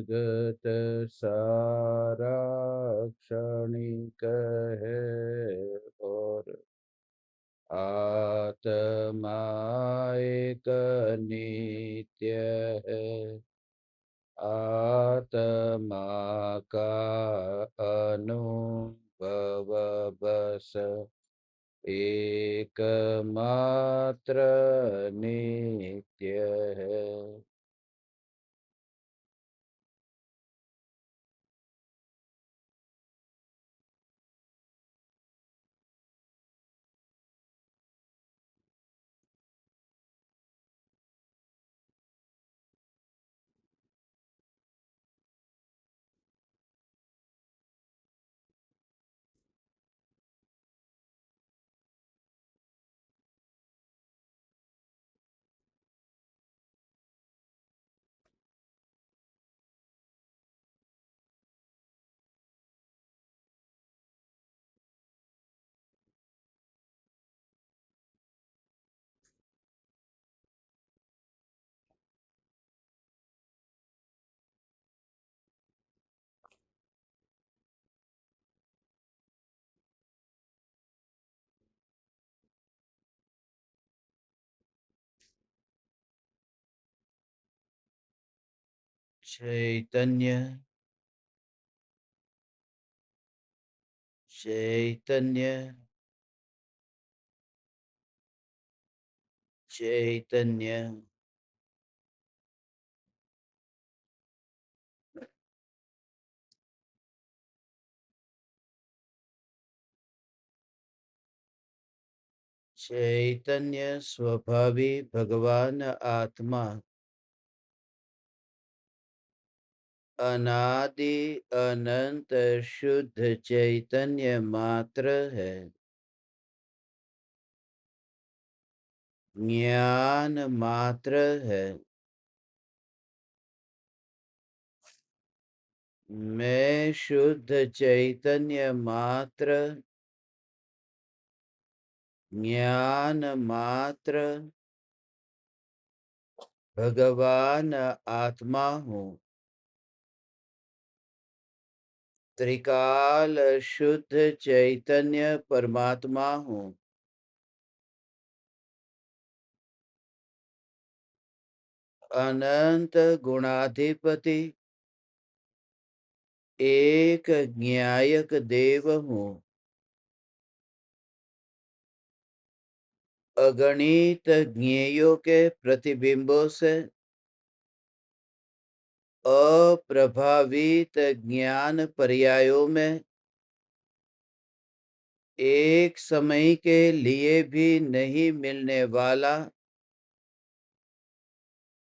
जगत सारा क्षणिक है और आत्मा एक नित्य है। आत्मा का अनुभव बस एकमात्र नित्य है। चैतन्य चैतन्य चैतन्य चैतन्य स्वभावी भगवान आत्मा अनादि अनंत शुद्ध चैतन्य मात्र है। ज्ञान मात्र है। मैं शुद्ध चैतन्य मात्र, ज्ञान मात्र भगवान आत्मा हूँ। त्रिकाल शुद्ध चैतन्य परमात्मा हूँ। अनंत गुणाधिपति एक ज्ञायक देव हूँ। अगणित ज्ञेयों के प्रतिबिंबों से अप्रभावित ज्ञान पर्यायों में एक समय के लिए भी नहीं मिलने वाला,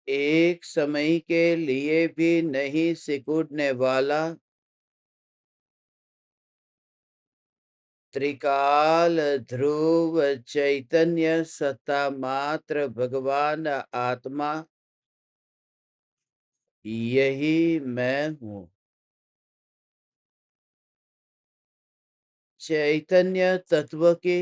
एक समय के लिए भी नहीं सिकुड़ने वाला त्रिकाल ध्रुव चैतन्य सत्ता मात्र भगवान आत्मा, यही मैं हूँ। चैतन्य तत्व की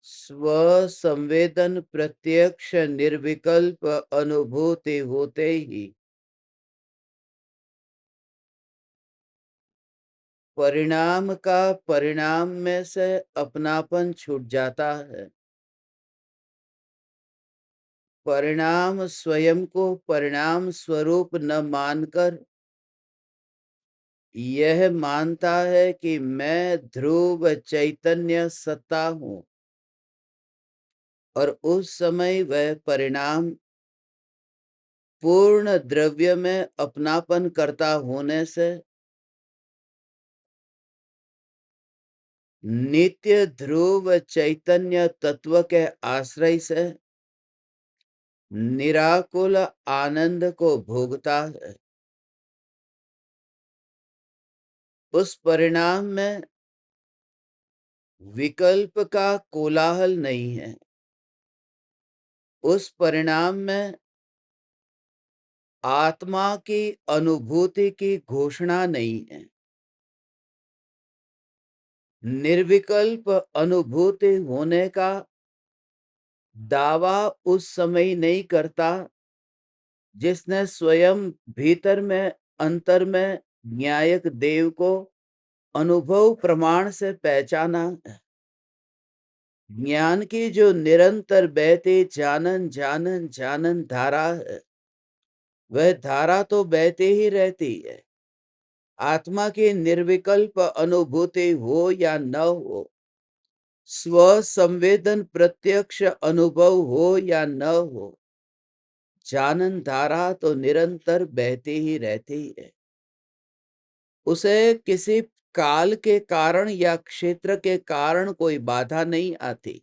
स्व संवेदन प्रत्यक्ष निर्विकल्प अनुभूति होते ही परिणाम का परिणाम में से अपनापन छूट जाता है। परिणाम स्वयं को परिणाम स्वरूप न मानकर यह मानता है कि मैं ध्रुव चैतन्य सत्ता हूँ, और उस समय वह परिणाम पूर्ण द्रव्य में अपनापन करता होने से नित्य ध्रुव चैतन्य तत्व के आश्रय से निराकुल आनंद को भोगता है। उस परिणाम में विकल्प का कोलाहल नहीं है। उस परिणाम में आत्मा की अनुभूति की घोषणा नहीं है। निर्विकल्प अनुभूति होने का दावा उस समय नहीं करता जिसने स्वयं भीतर में अंतर में न्यायक देव को अनुभव प्रमाण से पहचाना। ज्ञान की जो निरंतर बहती जानन जानन जानन धारा है, वह धारा तो बहती ही रहती है। आत्मा की निर्विकल्प अनुभूति हो या न हो, स्व संवेदन प्रत्यक्ष अनुभव हो या न हो, जानन धारा तो निरंतर बहती ही रहती है। उसे किसी काल के कारण या क्षेत्र के कारण कोई बाधा नहीं आती।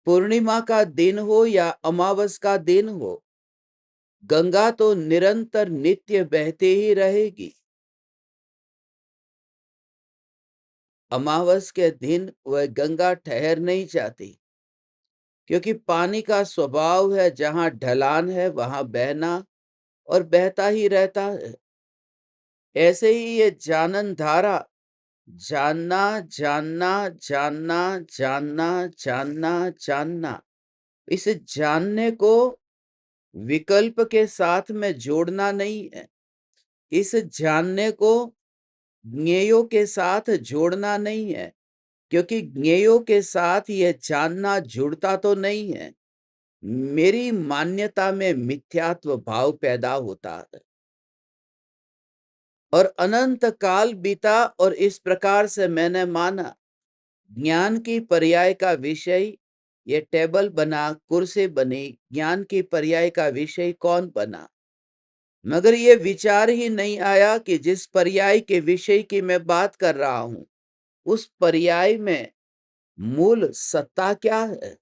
पूर्णिमा का दिन हो या अमावस का दिन हो, गंगा तो निरंतर नित्य बहती ही रहेगी। अमावस के दिन वह गंगा ठहर नहीं जाती, क्योंकि पानी का स्वभाव है जहां ढलान है वहां बहना और बहता ही रहता है। ऐसे ही ये जानन धारा, जानना जानना जानना जानना जानना जानना, इस जानने को विकल्प के साथ में जोड़ना नहीं है। इस जानने को ज्ञेयों के साथ जोड़ना नहीं है, क्योंकि ज्ञेयों के साथ यह जानना जुड़ता तो नहीं है। मेरी मान्यता में मिथ्यात्व भाव पैदा होता है और अनंत काल बीता और इस प्रकार से मैंने माना ज्ञान की पर्याय का विषय ये टेबल बना, कुर्सी बनी, ज्ञान की पर्याय का विषय कौन बना? मगर ये विचार ही नहीं आया कि जिस पर्याय के विषय की मैं बात कर रहा हूं, उस पर्याय में मूल सत्ता क्या है?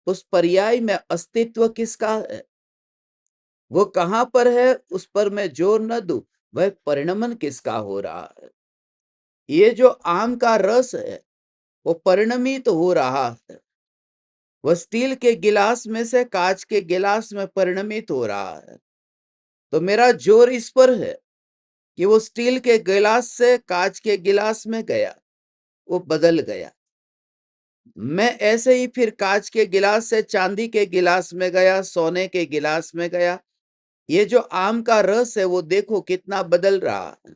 उस पर्याय में अस्तित्व किसका है? वो कहां पर है, उस पर मैं जोर न दूं। वह परिणमन किसका हो रहा है? ये जो आम का रस है, वो परिणमित हो रहा है। वह स्टील के गिलास में से कांच के गिलास में परिणमित हो रहा है। तो मेरा जोर इस पर है कि वो स्टील के गिलास से कांच के गिलास में गया, वो बदल गया। मैं ऐसे ही फिर कांच के गिलास से चांदी के गिलास में गया, सोने के गिलास में गया। ये जो आम का रस है वो देखो कितना बदल रहा है।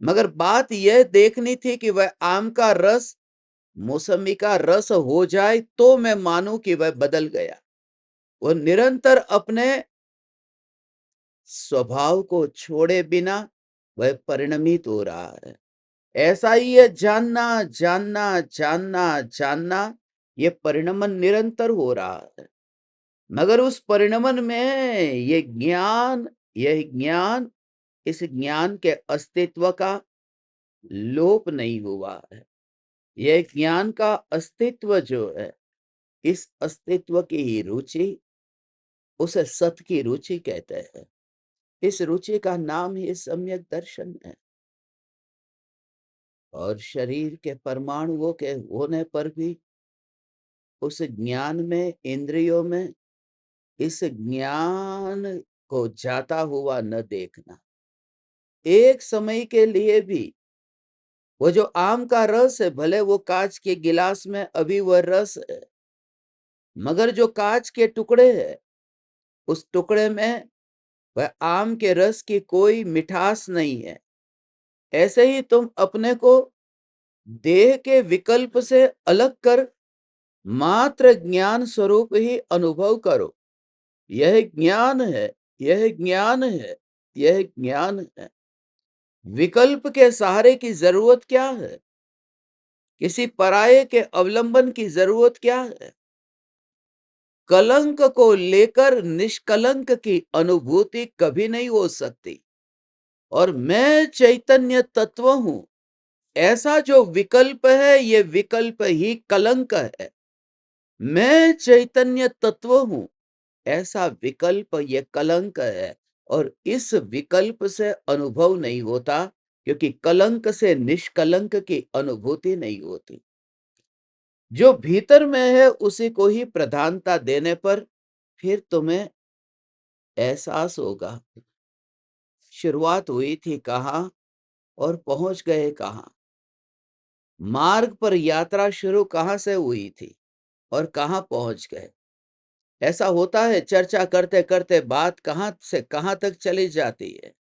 मगर बात यह देखनी थी कि वह आम का रस मौसमी का रस हो जाए तो मैं मानूं कि वह बदल गया। वो निरंतर अपने स्वभाव को छोड़े बिना वह परिणमित हो रहा है। ऐसा ही है जानना जानना जानना जानना, ये परिणमन निरंतर हो रहा है। मगर उस परिणमन में यह ज्ञान इस ज्ञान के अस्तित्व का लोप नहीं हुआ है। यह ज्ञान का अस्तित्व जो है, इस अस्तित्व की ही रुचि, उसे सत की रुचि कहते हैं। इस रुचि का नाम ही सम्यक दर्शन है। और शरीर के परमाणुओं के होने पर भी उस ज्ञान में, इंद्रियों में इस ज्ञान को जाता हुआ न देखना। एक समय के लिए भी वो जो आम का रस है, भले वो कांच के गिलास में अभी वह रस है, मगर जो कांच के टुकड़े है, उस टुकड़े में वह आम के रस की कोई मिठास नहीं है। ऐसे ही तुम अपने को देह के विकल्प से अलग कर मात्र ज्ञान स्वरूप ही अनुभव करो। यह ज्ञान है, यह ज्ञान है, यह ज्ञान है। विकल्प के सहारे की जरूरत क्या है? किसी पराये के अवलंबन की जरूरत क्या है? कलंक को लेकर निष्कलंक की अनुभूति कभी नहीं हो सकती। और मैं चैतन्य तत्व हूं, ऐसा जो विकल्प है, ये विकल्प ही कलंक है। मैं चैतन्य तत्व हूं, ऐसा विकल्प ये कलंक है। और इस विकल्प से अनुभव नहीं होता, क्योंकि कलंक से निष्कलंक की अनुभूति नहीं होती। जो भीतर में है उसी को ही प्रधानता देने पर फिर तुम्हें एहसास होगा शुरुआत हुई थी कहाँ और पहुंच गए कहाँ। मार्ग पर यात्रा शुरू कहाँ से हुई थी और कहाँ पहुंच गए। ऐसा होता है, चर्चा करते-करते बात कहाँ से कहाँ तक चली जाती है।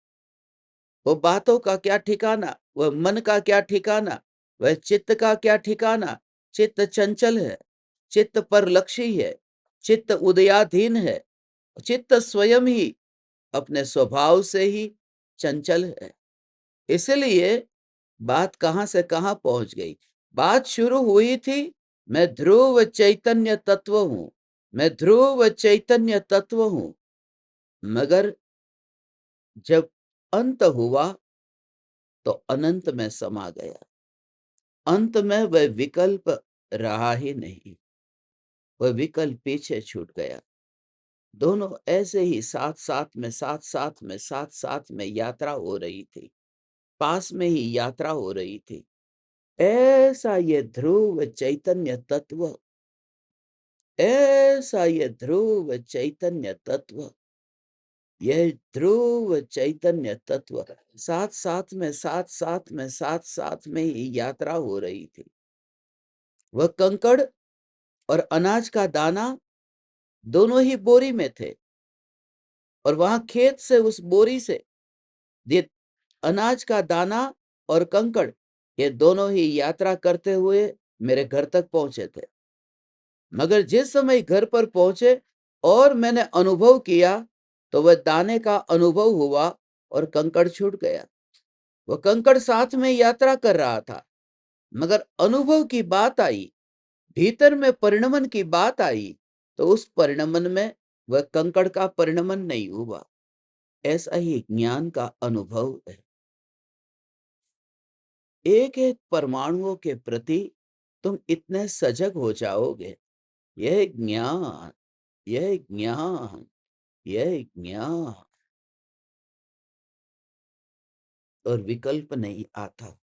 वो बातों का क्या ठिकाना, वह मन का क्या ठिकाना, वह चित्त का क्या ठिकाना। चित्त चंचल है, चित्त परलक्षी है, चित्त उदयाधीन है, चित्त स्वयं ही अपने स्वभाव से ही चंचल है। इसलिए बात कहाँ से कहाँ पहुंच गई। बात शुरू हुई थी, मैं ध्रुव चैतन्य तत्व हूं, मैं ध्रुव चैतन्य तत्व हूं। मगर जब अंत हुआ तो अनंत में समा गया। अंत में वह विकल्प रहा ही नहीं, वह विकल्प पीछे छूट गया। दोनों ऐसे ही साथ साथ में साथ साथ में साथ साथ में यात्रा हो रही थी, पास में ही यात्रा हो रही थी। ऐसा ये ध्रुव चैतन्य तत्व, ऐसा ये ध्रुव चैतन्य तत्व, यह ध्रुव चैतन्य तत्व साथ साथ में साथ साथ में साथ साथ में ही यात्रा हो रही थी। वह कंकड़ और अनाज का दाना दोनों ही बोरी में थे, और वहां खेत से उस बोरी से ये अनाज का दाना और कंकड़, ये दोनों ही यात्रा करते हुए मेरे घर तक पहुंचे थे। मगर जिस समय घर पर पहुंचे और मैंने अनुभव किया, तो वह दाने का अनुभव हुआ और कंकड़ छूट गया। वह कंकड़ साथ में यात्रा कर रहा था, मगर अनुभव की बात आई, भीतर में परिणमन की बात आई, तो उस परिणमन में वह कंकड़ का परिणमन नहीं हुआ। ऐसा ही ज्ञान का अनुभव है। एक एक परमाणुओं के प्रति तुम इतने सजग हो जाओगे, यह ज्ञान, यह ज्ञान, यह ज्ञान, और विकल्प नहीं आता।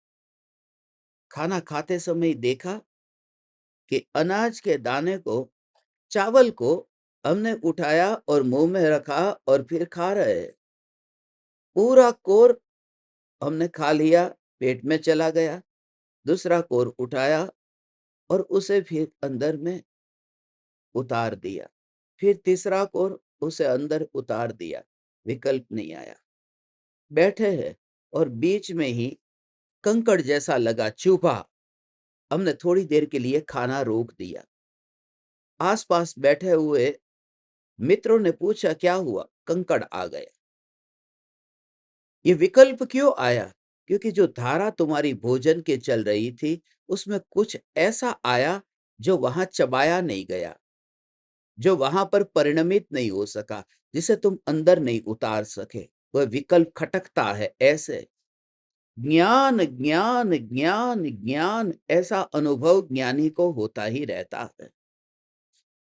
खाना खाते समय देखा कि अनाज के दाने को, चावल को हमने उठाया और मुंह में रखा और फिर खा रहे हैं। पूरा कोर हमने खा लिया, पेट में चला गया। दूसरा कोर उठाया और उसे फिर अंदर में उतार दिया। फिर तीसरा कोर उसे अंदर उतार दिया, विकल्प नहीं आया। बैठे हैं और बीच में ही कंकड़ जैसा लगा, चुभा। हमने थोड़ी देर के लिए खाना रोक दिया। आसपास बैठे हुए मित्रों ने पूछा, क्या हुआ? कंकड़ आ गया। ये विकल्प क्यों आया? क्योंकि जो धारा तुम्हारी भोजन के चल रही थी, उसमें कुछ ऐसा आया जो वहां चबाया नहीं गया, जो वहां पर परिणमित नहीं हो सका, जिसे तुम अंदर नहीं उतार सके। वह विकल्प खटकता है ऐसे। ज्ञान ज्ञान ज्ञान ज्ञान, ऐसा अनुभव ज्ञानी को होता ही रहता है।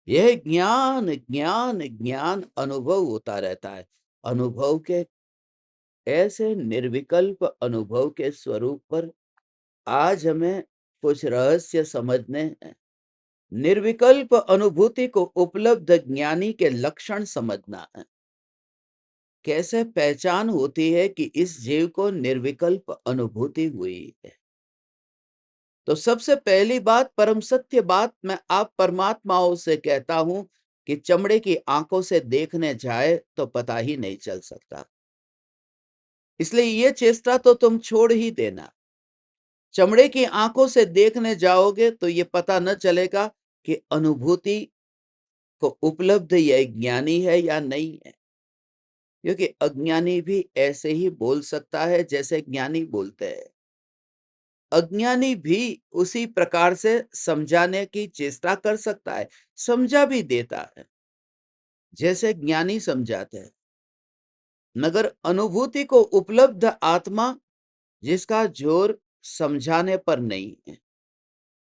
यह ज्ञान ज्ञान ज्ञान अनुभव होता रहता है। अनुभव के ऐसे निर्विकल्प अनुभव के स्वरूप पर आज हमें कुछ रहस्य समझने हैं। निर्विकल्प अनुभूति को उपलब्ध ज्ञानी के लक्षण समझना है। कैसे पहचान होती है कि इस जीव को निर्विकल्प अनुभूति हुई है? तो सबसे पहली बात, परम सत्य बात मैं आप परमात्माओं से कहता हूं कि चमड़े की आंखों से देखने जाए तो पता ही नहीं चल सकता। इसलिए ये चेष्टा तो तुम छोड़ ही देना। चमड़े की आंखों से देखने जाओगे तो ये पता न चलेगा कि अनुभूति को उपलब्ध यह ज्ञानी है या नहीं है। क्योंकि अज्ञानी भी ऐसे ही बोल सकता है जैसे ज्ञानी बोलते हैं। अज्ञानी भी उसी प्रकार से समझाने की चेष्टा कर सकता है, समझा भी देता है जैसे ज्ञानी समझाते हैं। मगर अनुभूति को उपलब्ध आत्मा, जिसका जोर समझाने पर नहीं है,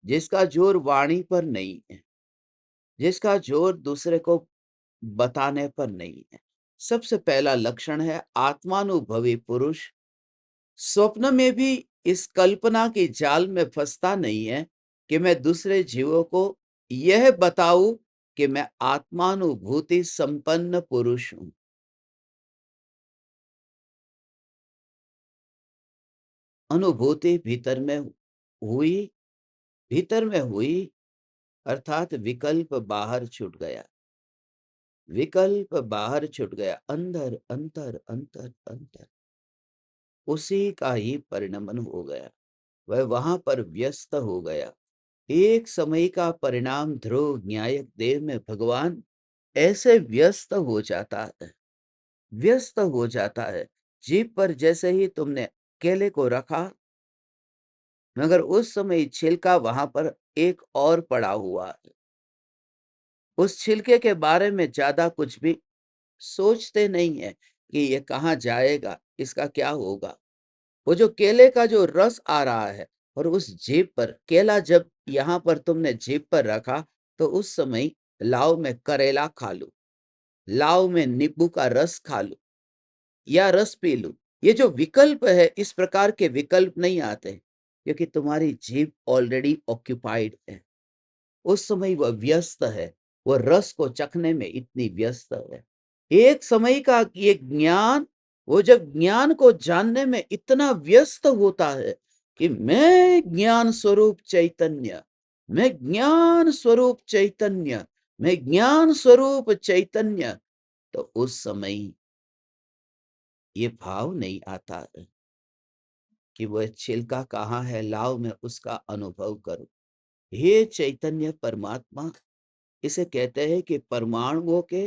जिसका जोर वाणी पर नहीं है, जिसका जोर दूसरे को बताने पर नहीं है, सबसे पहला लक्षण है आत्मानुभवी पुरुष स्वप्न में भी इस कल्पना की जाल में फंसता नहीं है कि मैं दूसरे जीवों को यह बताऊं कि मैं आत्मानुभूति संपन्न पुरुष हूं। अनुभूति भीतर में हुई, अर्थात विकल्प बाहर छूट गया। विकल्प बाहर छूट गया, अंदर अंतर अंतर अंतर उसी का ही परिणमन हो गया। वह वहां पर व्यस्त हो गया। एक समय का परिणाम ध्रुव न्यायक देव में भगवान ऐसे व्यस्त हो जाता है, व्यस्त हो जाता है। जीभ पर जैसे ही तुमने केले को रखा, मगर उस समय छिलका वहां पर एक और पड़ा हुआ है। उस छिलके के बारे में ज्यादा कुछ भी सोचते नहीं है कि ये कहाँ जाएगा, इसका क्या होगा। वो जो केले का जो रस आ रहा है, और उस जीभ पर केला जब यहाँ पर तुमने जीभ पर रखा, तो उस समय लाव में करेला खा लूं, लाव में नींबू का रस खा लूं या रस पी लूं। ये जो विकल्प है, इस प्रकार के विकल्प नहीं आते, क्योंकि तुम्हारी जीभ ऑलरेडी ऑक्यूपाइड है। उस समय वह व्यस्त है, वह रस को चखने में इतनी व्यस्त है। एक समय का ये ज्ञान, वो जब ज्ञान को जानने में इतना व्यस्त होता है कि मैं ज्ञान स्वरूप चैतन्य, मैं ज्ञान स्वरूप चैतन्य, मैं ज्ञान स्वरूप चैतन्य, तो उस समय ये भाव नहीं आता है कि वह छिलका कहाँ है, लाओ मैं उसका अनुभव करूं। हे चैतन्य परमात्मा, इसे कहते हैं कि परमाणुओं के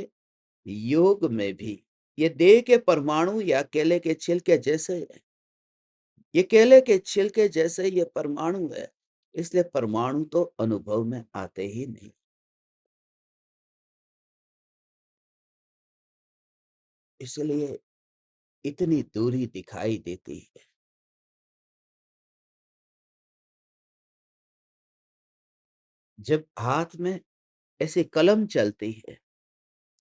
योग में भी ये देह के परमाणु या केले के छिलके जैसे है। ये केले के छिलके जैसे ये परमाणु है, इसलिए परमाणु तो अनुभव में आते ही नहीं। इसलिए इतनी दूरी दिखाई देती है। जब हाथ में ऐसी कलम चलती है,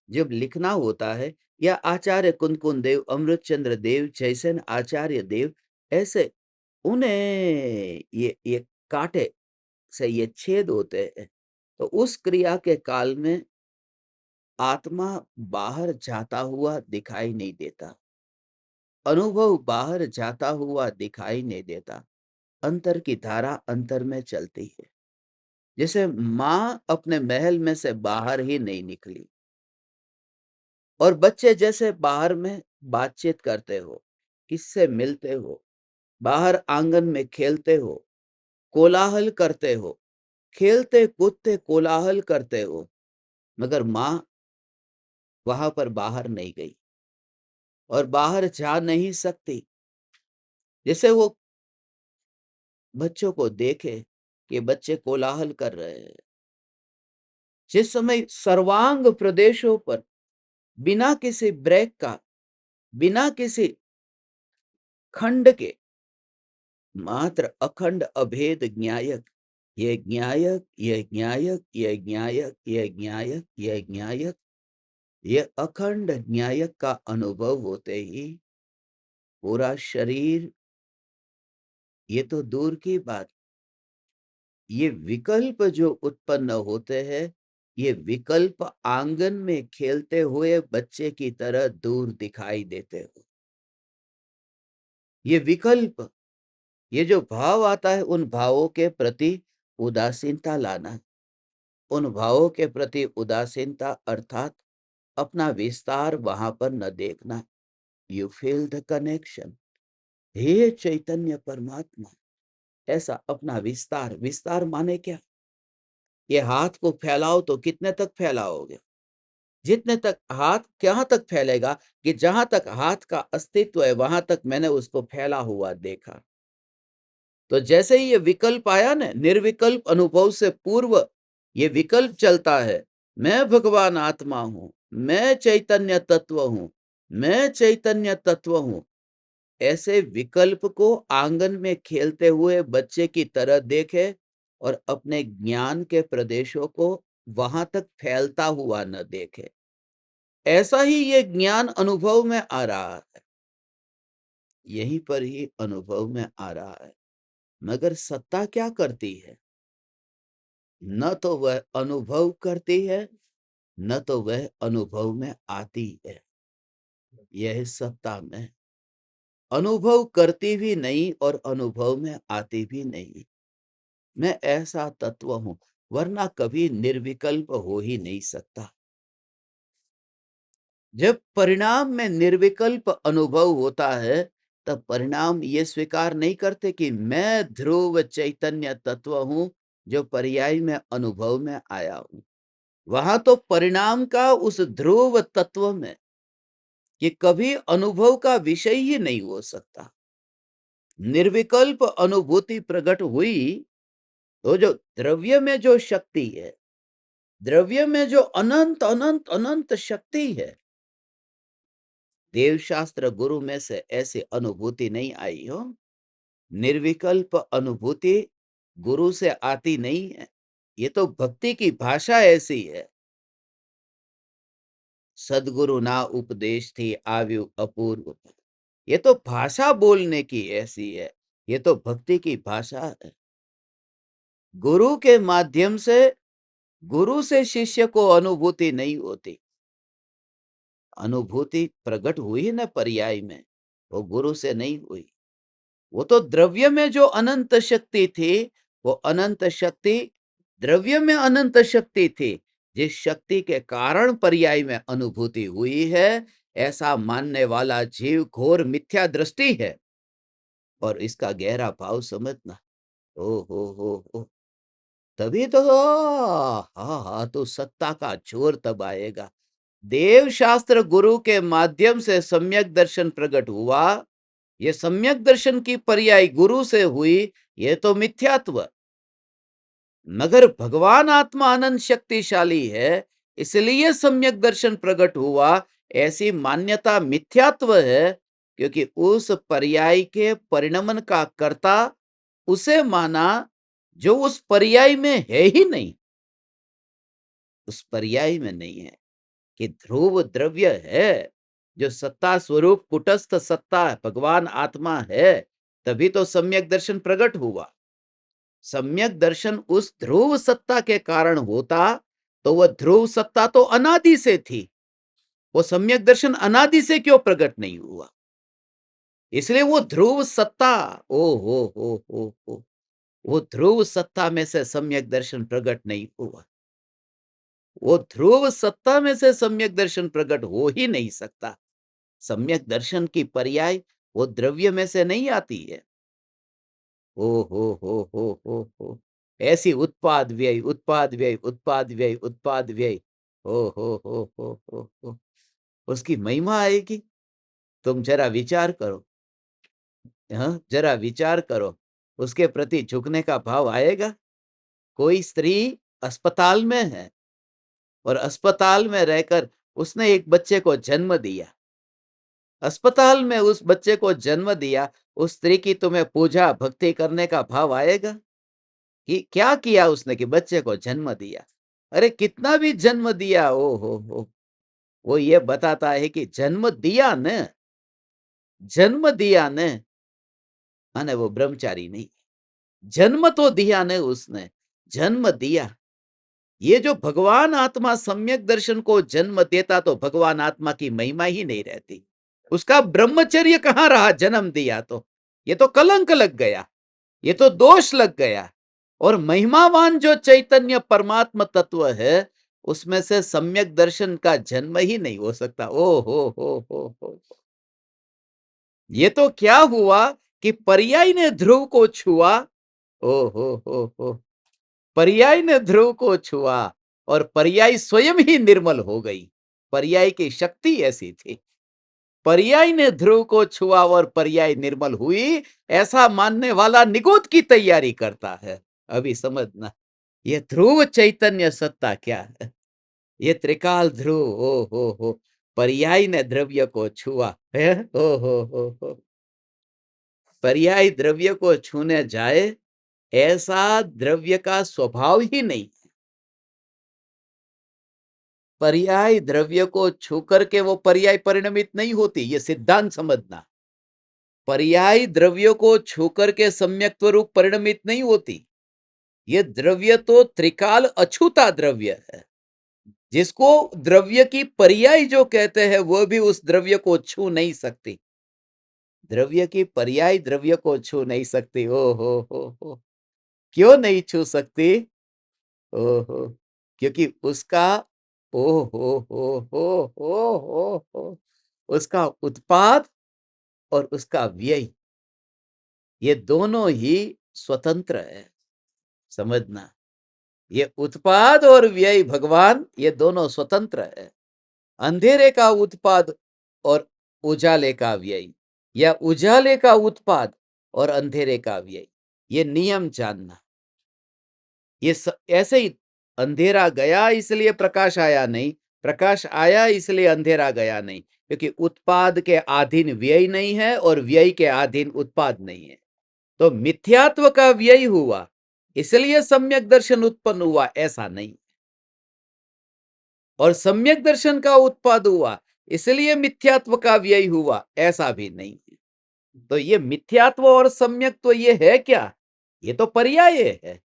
जब लिखना होता है, या आचार्य कुंदकुन देव, अमृत चंद्र देव जैसे आचार्य देव, ऐसे उन्हें ये कांटे से ये छेद होते हैं, तो उस क्रिया के काल में आत्मा बाहर जाता हुआ दिखाई नहीं देता, अनुभव बाहर जाता हुआ दिखाई नहीं देता। अंतर की धारा अंतर में चलती है। जैसे माँ अपने महल में से बाहर ही नहीं निकली, और बच्चे जैसे बाहर में बातचीत करते हो, किससे मिलते हो, बाहर आंगन में खेलते हो, कोलाहल करते हो, खेलते कूदते कोलाहल करते हो, मगर माँ वहां पर बाहर नहीं गई और बाहर जा नहीं सकती। जैसे वो बच्चों को देखे कि बच्चे कोलाहल कर रहे हैं, जिस समय सर्वांग प्रदेशों पर बिना किसी ब्रेक का, बिना किसी खंड के, मात्र अखंड अभेद ज्ञायक, ये ज्ञायक, ये ज्ञायक, ये ज्ञायक, ये ज्ञायक, ये ज्ञायक, ये अखंड ज्ञायक का अनुभव होते ही पूरा शरीर, ये तो दूर की बात, ये विकल्प जो उत्पन्न होते हैं, ये विकल्प आंगन में खेलते हुए बच्चे की तरह दूर दिखाई देते हो। ये विकल्प, ये जो भाव आता है, उन भावों के प्रति उदासीनता लाना, उन भावों के प्रति उदासीनता अर्थात अपना विस्तार वहां पर न देखना। You feel the connection. हे चैतन्य परमात्मा, ऐसा अपना विस्तार, विस्तार माने क्या? ये हाथ को फैलाओ तो कितने तक फैलाओगे? जितने तक हाथ कहाँ तक फैलेगा, कि जहां तक हाथ का अस्तित्व है वहां तक मैंने उसको फैला हुआ देखा। तो जैसे ही ये विकल्प आया ना, निर्विकल्प अनुभव से पूर्व ये विकल्प चलता है, मैं भगवान आत्मा हूं, मैं चैतन्य तत्व हूं, मैं चैतन्य तत्व हूं। ऐसे विकल्प को आंगन में खेलते हुए बच्चे की तरह देखे, और अपने ज्ञान के प्रदेशों को वहां तक फैलता हुआ न देखे। ऐसा ही ये ज्ञान अनुभव में आ रहा है, यहीं पर ही अनुभव में आ रहा है। मगर सत्ता क्या करती है? न तो वह अनुभव करती है, न तो वह अनुभव में आती है। यह सत्ता में अनुभव करती भी नहीं और अनुभव में आती भी नहीं। मैं ऐसा तत्व हूं, वरना कभी निर्विकल्प हो ही नहीं सकता। जब परिणाम में निर्विकल्प अनुभव होता है, तब परिणाम ये स्वीकार नहीं करते कि मैं ध्रुव चैतन्य तत्व हूं, जो पर्याय में अनुभव में आया हूं। वहां तो परिणाम का उस ध्रुव तत्व में कि कभी अनुभव का विषय ही नहीं हो सकता। निर्विकल्प अनुभूति प्रकट हुई, तो जो द्रव्य में जो शक्ति है, द्रव्य में जो अनंत अनंत अनंत शक्ति है, देवशास्त्र गुरु में से ऐसी अनुभूति नहीं आई हो। निर्विकल्प अनुभूति गुरु से आती नहीं है। ये तो भक्ति की भाषा ऐसी है। सदगुरु ना उपदेश थी आयु अपूर्व। ये तो भाषा बोलने की ऐसी है। ये तो भक्ति की भाषा है। गुरु के माध्यम से, गुरु से शिष्य को अनुभूति नहीं होती। अनुभूति प्रकट हुई न पर्याय में, वो गुरु से नहीं हुई। वो तो द्रव्य में जो अनंत शक्ति थी, वो अनंत शक्ति द्रव्य में अनंत शक्ति थी, जिस शक्ति के कारण पर्याय में अनुभूति हुई है, ऐसा मानने वाला जीव घोर मिथ्या दृष्टि है। और इसका गहरा भाव समझना। ओ हो, तभी तो हाँ हाँ, तो सत्ता का जोर तब आएगा। देव शास्त्र गुरु के माध्यम से सम्यक दर्शन प्रकट हुआ। ये सम्यक दर्शन की पर्याय गुरु से हुई, ये तो मिथ्यात्व। मगर भगवान आत्मा अनंत शक्तिशाली है, इसलिए सम्यक दर्शन प्रकट हुआ, ऐसी मान्यता मिथ्यात्व है। क्योंकि उस पर्याय के परिणमन का कर्ता उसे माना जो उस पर्याय में है ही नहीं। उस पर्याय में नहीं है कि ध्रुव द्रव्य है, जो सत्ता स्वरूप कुटस्थ सत्ता भगवान आत्मा है। तभी तो सम्यक दर्शन प्रकट हुआ। सम्यक दर्शन उस ध्रुव सत्ता के कारण होता, तो वह ध्रुव सत्ता तो अनादि से थी। वो सम्यक दर्शन अनादि से क्यों प्रकट नहीं हुआ? इसलिए वो ध्रुव सत्ता, ओ हो, वो ध्रुव सत्ता में से सम्यक दर्शन प्रकट नहीं हुआ। वो ध्रुव सत्ता में से सम्यक दर्शन प्रकट हो ही नहीं सकता। सम्यक दर्शन की पर्याय वो द्रव्य में से नहीं आती है। ओ हो, ऐसी उत्पाद व्यय उत्पाद व्यय उत्पाद व्यय उत्पाद व्यय। ओ हो, उसकी महिमा आएगी। तुम जरा विचार करो। हाँ, जरा विचार करो। उसके प्रति झुकने का भाव आएगा। कोई स्त्री अस्पताल में है और अस्पताल में रहकर उसने एक बच्चे को जन्म दिया। अस्पताल में उस बच्चे को जन्म दिया, उस स्त्री की तुम्हें पूजा भक्ति करने का भाव आएगा? कि क्या किया उसने कि बच्चे को जन्म दिया? अरे कितना भी जन्म दिया, ओ हो, वो ये बताता है कि जन्म दिया न, जन्म दिया न, माने वो ब्रह्मचारी नहीं। जन्म तो दिया न उसने, जन्म दिया। ये जो भगवान आत्मा सम्यक दर्शन को जन्म देता, तो भगवान आत्मा की महिमा ही नहीं रहती। उसका ब्रह्मचर्य कहां रहा? जन्म दिया तो ये तो कलंक लग गया, ये तो दोष लग गया। और महिमावान जो चैतन्य परमात्मा तत्व है, उसमें से सम्यक दर्शन का जन्म ही नहीं हो सकता। ओ हो। ये तो क्या हुआ कि पर्याय ने ध्रुव को छुआ। ओ हो, पर्याय ने ध्रुव को छुआ और पर्याय स्वयं ही निर्मल हो गई। पर्याय की शक्ति ऐसी थी। पर्याय ने ध्रुव को छुआ और पर्याय निर्मल हुई, ऐसा मानने वाला निगोद की तैयारी करता है। अभी समझना, ये ध्रुव चैतन्य सत्ता क्या है? ये त्रिकाल ध्रुव, ओ हो, पर्याय ने द्रव्य को छुआ है। ओ हो, पर्याय द्रव्य को छूने जाए, ऐसा द्रव्य का स्वभाव ही नहीं। पर्याय द्रव्य को छू करके वो पर्याय परिणमित नहीं होती, ये सिद्धांत समझना। पर्याय द्रव्य को छू करके सम्यक्त्व रूप परिणमित नहीं होती। ये द्रव्य तो त्रिकाल अछूता द्रव्य है। जिसको द्रव्य की पर्याय जो कहते हैं, वो भी उस द्रव्य को छू नहीं सकती। द्रव्य की पर्याय द्रव्य को छू नहीं सकती। ओ हो, क्यों नहीं छू सकती? ओहो, क्योंकि उसका ओ हो, उसका उत्पाद और उसका व्यय, ये दोनों ही स्वतंत्र है, समझना। ये उत्पाद और व्यय भगवान, ये दोनों स्वतंत्र है। अंधेरे का उत्पाद और उजाले का व्यय, या उजाले का उत्पाद और अंधेरे का व्यय, ये नियम जानना। ऐसे ही अंधेरा गया इसलिए प्रकाश आया नहीं, प्रकाश आया इसलिए अंधेरा गया नहीं, क्योंकि उत्पाद के अधीन व्यय नहीं है और व्यय के अधीन उत्पाद नहीं है। तो मिथ्यात्व का व्यय हुआ इसलिए सम्यक दर्शन उत्पन्न हुआ, ऐसा नहीं। और सम्यक दर्शन का उत्पाद हुआ इसलिए मिथ्यात्व का व्यय हुआ, ऐसा भी नहीं। तो ये मिथ्यात्व और सम्यक तो ये है क्या? ये तो पर्याय है,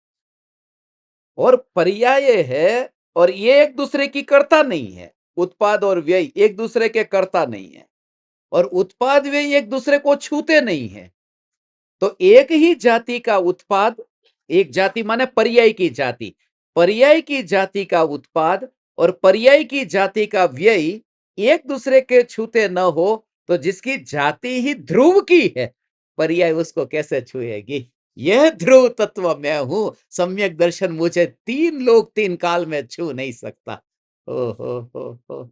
और पर्याय है, और ये एक दूसरे की कर्ता नहीं है। उत्पाद और व्यय एक दूसरे के कर्ता नहीं है, और उत्पाद व्यय एक दूसरे को छूते नहीं है। तो एक ही जाति का उत्पाद, एक जाति माने पर्याय की जाति, पर्याय की जाति का उत्पाद और पर्याय की जाति का व्यय एक दूसरे के छूते न हो, तो जिसकी जाति ही ध्रुव की है, पर्याय उसको कैसे छुएगी? यह ध्रुव तत्व मैं हूं, सम्यक दर्शन मुझे तीन लोक तीन काल में छू नहीं सकता। ओ हो,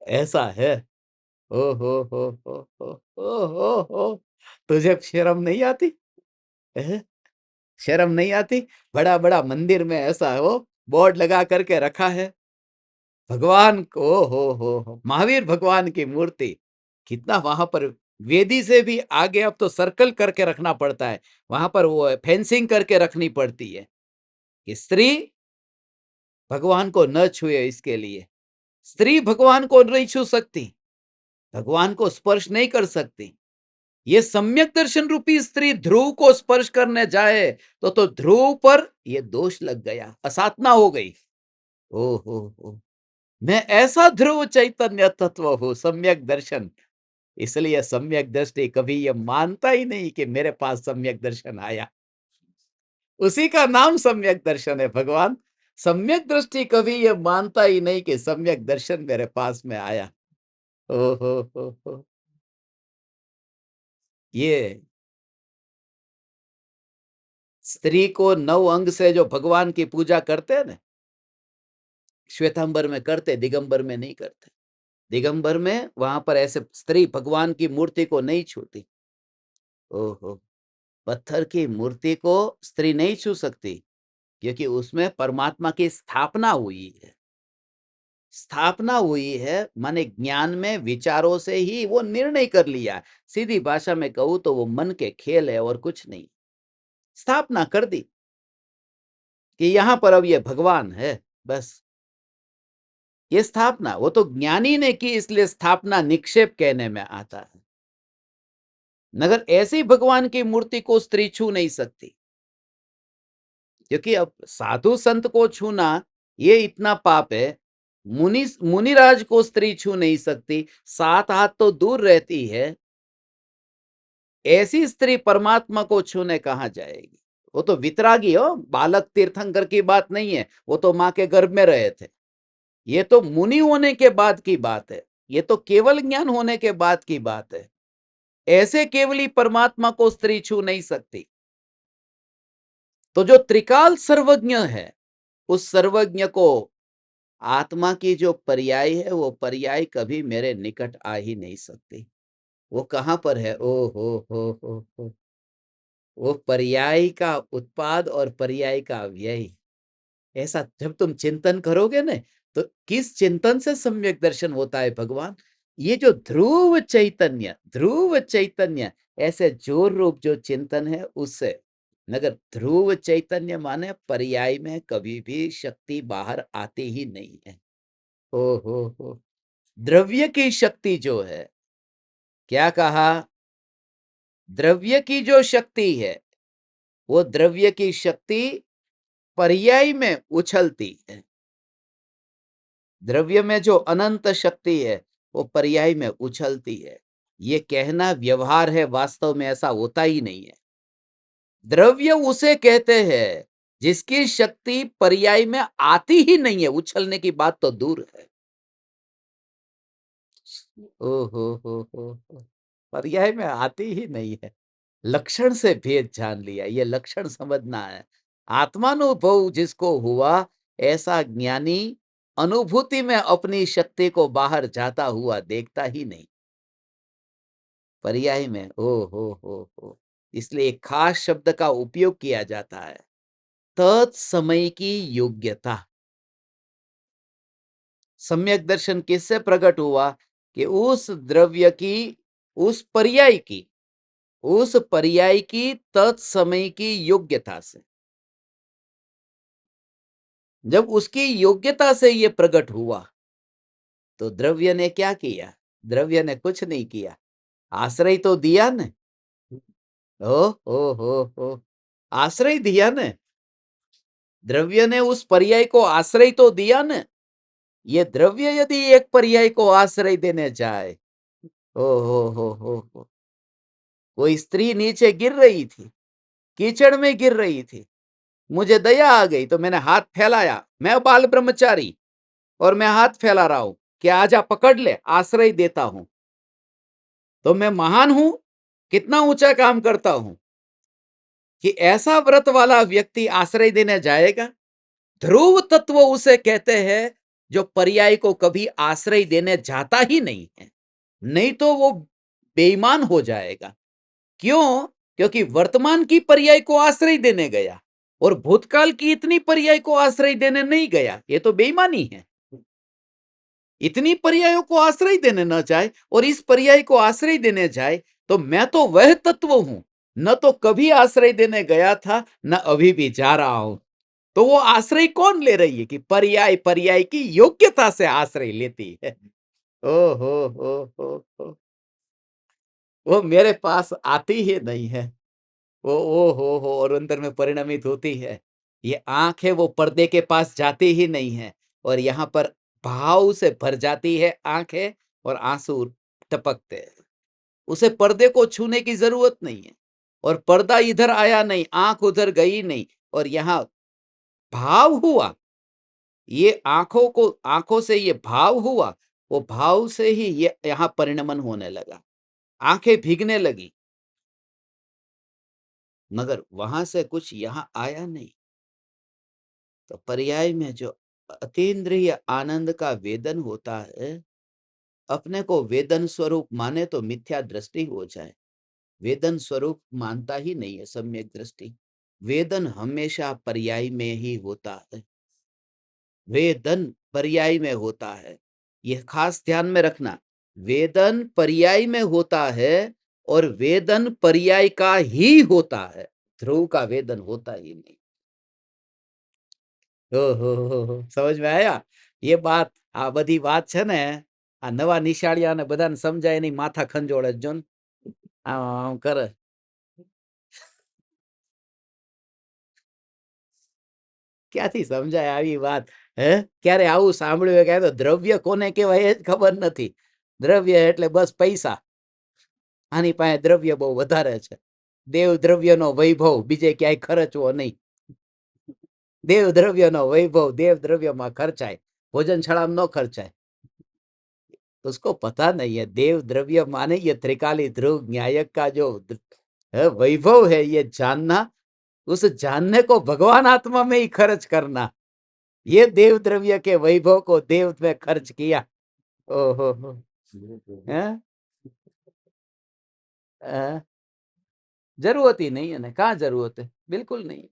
ऐसा है। ओ हो, तुझे शर्म नहीं आती है? शर्म नहीं आती? बड़ा बड़ा मंदिर में ऐसा हो बोर्ड लगा करके रखा है, भगवान को, हो महावीर भगवान की मूर्ति, कितना वहां पर वेदी से भी आगे अब तो सर्कल करके रखना पड़ता है, वहां पर वो फेंसिंग करके रखनी पड़ती है कि स्त्री भगवान को न छुए, इसके लिए स्त्री भगवान को नहीं छू सकती, भगवान को स्पर्श नहीं कर सकती। ये सम्यक दर्शन रूपी स्त्री ध्रुव को स्पर्श करने जाए तो ध्रुव पर ये दोष लग गया, असाधना हो गई। ओ हो, मैं ऐसा ध्रुव चैतन्य तत्व हूं, सम्यक दर्शन, इसलिए सम्यक दृष्टि कभी ये मानता ही नहीं कि मेरे पास सम्यक दर्शन आया। उसी का नाम सम्यक दर्शन है भगवान। सम्यक दृष्टि कभी ये मानता ही नहीं कि सम्यक दर्शन मेरे पास में आया। ओ हो, ये स्त्री को 9 अंग से जो भगवान की पूजा करते हैं ना, श्वेतांबर में करते, दिगंबर में नहीं करते। दिगंबर में वहां पर ऐसे स्त्री भगवान की मूर्ति को नहीं छूती। ओहो, पत्थर की मूर्ति को स्त्री नहीं छू सकती, क्योंकि उसमें परमात्मा की स्थापना हुई है। स्थापना हुई है माने ज्ञान में विचारों से ही वो निर्णय कर लिया। सीधी भाषा में कहूं तो वो मन के खेल है और कुछ नहीं। स्थापना कर दी कि यहां पर अब ये भगवान है, बस। ये स्थापना वो तो ज्ञानी ने की, इसलिए स्थापना निक्षेप कहने में आता है। मगर ऐसी भगवान की मूर्ति को स्त्री छू नहीं सकती, क्योंकि अब साधु संत को छूना ये इतना पाप है। मुनिराज को स्त्री छू नहीं सकती, 7 हाथ तो दूर रहती है। ऐसी स्त्री परमात्मा को छूने कहां जाएगी? वो तो वितरागी हो, बालक तीर्थंकर की बात नहीं है, वो तो मां के गर्भ में रहे थे। ये तो मुनि होने के बाद की बात है, ये तो केवल ज्ञान होने के बाद की बात है। ऐसे केवली परमात्मा को स्त्री छू नहीं सकती। तो जो त्रिकाल सर्वज्ञ है, उस सर्वज्ञ को आत्मा की जो पर्याय है, वो पर्याय कभी मेरे निकट आ ही नहीं सकती। वो कहां पर है? ओ हो, वो पर्याय का उत्पाद और पर्याय का व्यय। ऐसा जब तुम चिंतन करोगे ना, तो किस चिंतन से सम्यक दर्शन होता है भगवान? ये जो ध्रुव चैतन्य ऐसे जोर रूप जो चिंतन है उससे। मगर ध्रुव चैतन्य माने पर्याय में कभी भी शक्ति बाहर आती ही नहीं है। ओ हो, द्रव्य की शक्ति जो है, क्या कहा? द्रव्य की जो शक्ति है, वो द्रव्य की शक्ति पर्याय में उछलती है। द्रव्य में जो अनंत शक्ति है, वो पर्याय में उछलती है। ये कहना व्यवहार है, वास्तव में ऐसा होता ही नहीं है। द्रव्य उसे कहते हैं जिसकी शक्ति पर्याय में आती ही नहीं है, उछलने की बात तो दूर है। ओ हो, पर्याय में आती ही नहीं है। लक्षण से भेद जान लिया, ये लक्षण समझना है। आत्मानुभव जिसको हुआ, ऐसा ज्ञानी अनुभूति में अपनी शक्ति को बाहर जाता हुआ देखता ही नहीं। पर्याय में ओ हो। इसलिए एक खास शब्द का उपयोग किया जाता है, तत्समय की योग्यता। सम्यक दर्शन किससे प्रकट हुआ कि उस द्रव्य की, उस पर्याय की, उस पर्याय की तत्समय की योग्यता से। जब उसकी योग्यता से ये प्रकट हुआ, तो द्रव्य ने क्या किया? द्रव्य ने कुछ नहीं किया, आश्रय तो दिया न। हो, आश्रय दिया न। द्रव्य ने उस पर्याय को आश्रय तो दिया न। ये द्रव्य यदि एक पर्याय को आश्रय देने जाए, ओ हो। कोई स्त्री नीचे गिर रही थी, कीचड़ में गिर रही थी, मुझे दया आ गई तो मैंने हाथ फैलाया। मैं बाल ब्रह्मचारी और मैं हाथ फैला रहा हूं कि आजा पकड़ ले, आश्रय देता हूं। तो मैं महान हूं, कितना ऊंचा काम करता हूं कि ऐसा व्रत वाला व्यक्ति आश्रय देने जाएगा। ध्रुव तत्व उसे कहते हैं जो पर्याय को कभी आश्रय देने जाता ही नहीं है, नहीं तो वो बेईमान हो जाएगा। क्यों? क्योंकि वर्तमान की पर्याय को आश्रय देने गया और भूतकाल की इतनी पर्याय को आश्रय देने नहीं गया, ये तो बेईमानी है। इतनी पर्यायों को आश्रय देने न जाए और इस पर्याय को आश्रय देने जाए, तो मैं तो वह तत्व हूं, न तो कभी आश्रय देने गया था, न अभी भी जा रहा हूं। तो वो आश्रय कौन ले रही है कि पर्याय पर्याय की योग्यता से आश्रय लेती है। ओ हो। वो मेरे पास आती ही नहीं है। ओ हो और अंदर में परिणमित होती है। ये आंख है, वो पर्दे के पास जाती ही नहीं है और यहाँ पर भाव से भर जाती है आंखें और आंसू टपकते हैं। उसे पर्दे को छूने की जरूरत नहीं है और पर्दा इधर आया नहीं, आंख उधर गई नहीं, और यहाँ भाव हुआ। ये आंखों से ये भाव हुआ, वो भाव से ही ये यहाँ परिणमन होने लगा, आंखें भीगने लगी, मगर वहां से कुछ यहाँ आया नहीं। तो पर्याय में जो अतीन्द्रिय आनंद का वेदन होता है, अपने को वेदन स्वरूप माने तो मिथ्या दृष्टि हो जाए। वेदन स्वरूप मानता ही नहीं है सम्यक दृष्टि। वेदन हमेशा पर्याय में ही होता है, वेदन पर्याय में होता है। ये खास ध्यान में रखना, वेदन पर्याय में होता है और वेदन पर्याय का ही होता है, ध्रुव का वेदन होता ही नहीं। समझ में आया? ये बात, આ બધી વાત છે ને, આ નવા નિશાળિયાને બધાને સમજાય નહીં, માથા ખંજોળે જ જો ને. આમ કરે. ક્યાંથી સમજાય આવી વાત? હે? ક્યારે આવું સાંભળ્યું કે તો દ્રવ્ય કોને કહેવાય એ જ ખબર નથી. દ્રવ્ય એટલે બસ પૈસા. આની પાસે દ્રવ્ય બહુ વધારે છે. દેવ દ્રવ્યનો વૈભવ બીજે ક્યાંય ખર્ચવો નહીં. દેવ દ્રવ્યનો વૈભવ દેવ દ્રવ્યમાં ખર્ચાય, ભોજનશાળામાં ન ખર્ચાય। उसको पता नहीं है देव द्रव्य माने ये त्रिकाली ध्रुव न्यायक का जो वैभव है, ये जानना, उस जानने को भगवान आत्मा में ही खर्च करना। ये देव द्रव्य के वैभव को देव में खर्च किया। ओहो हो। हैं? जरूरत ही नहीं है ना, कहाँ जरूरत है, बिल्कुल नहीं,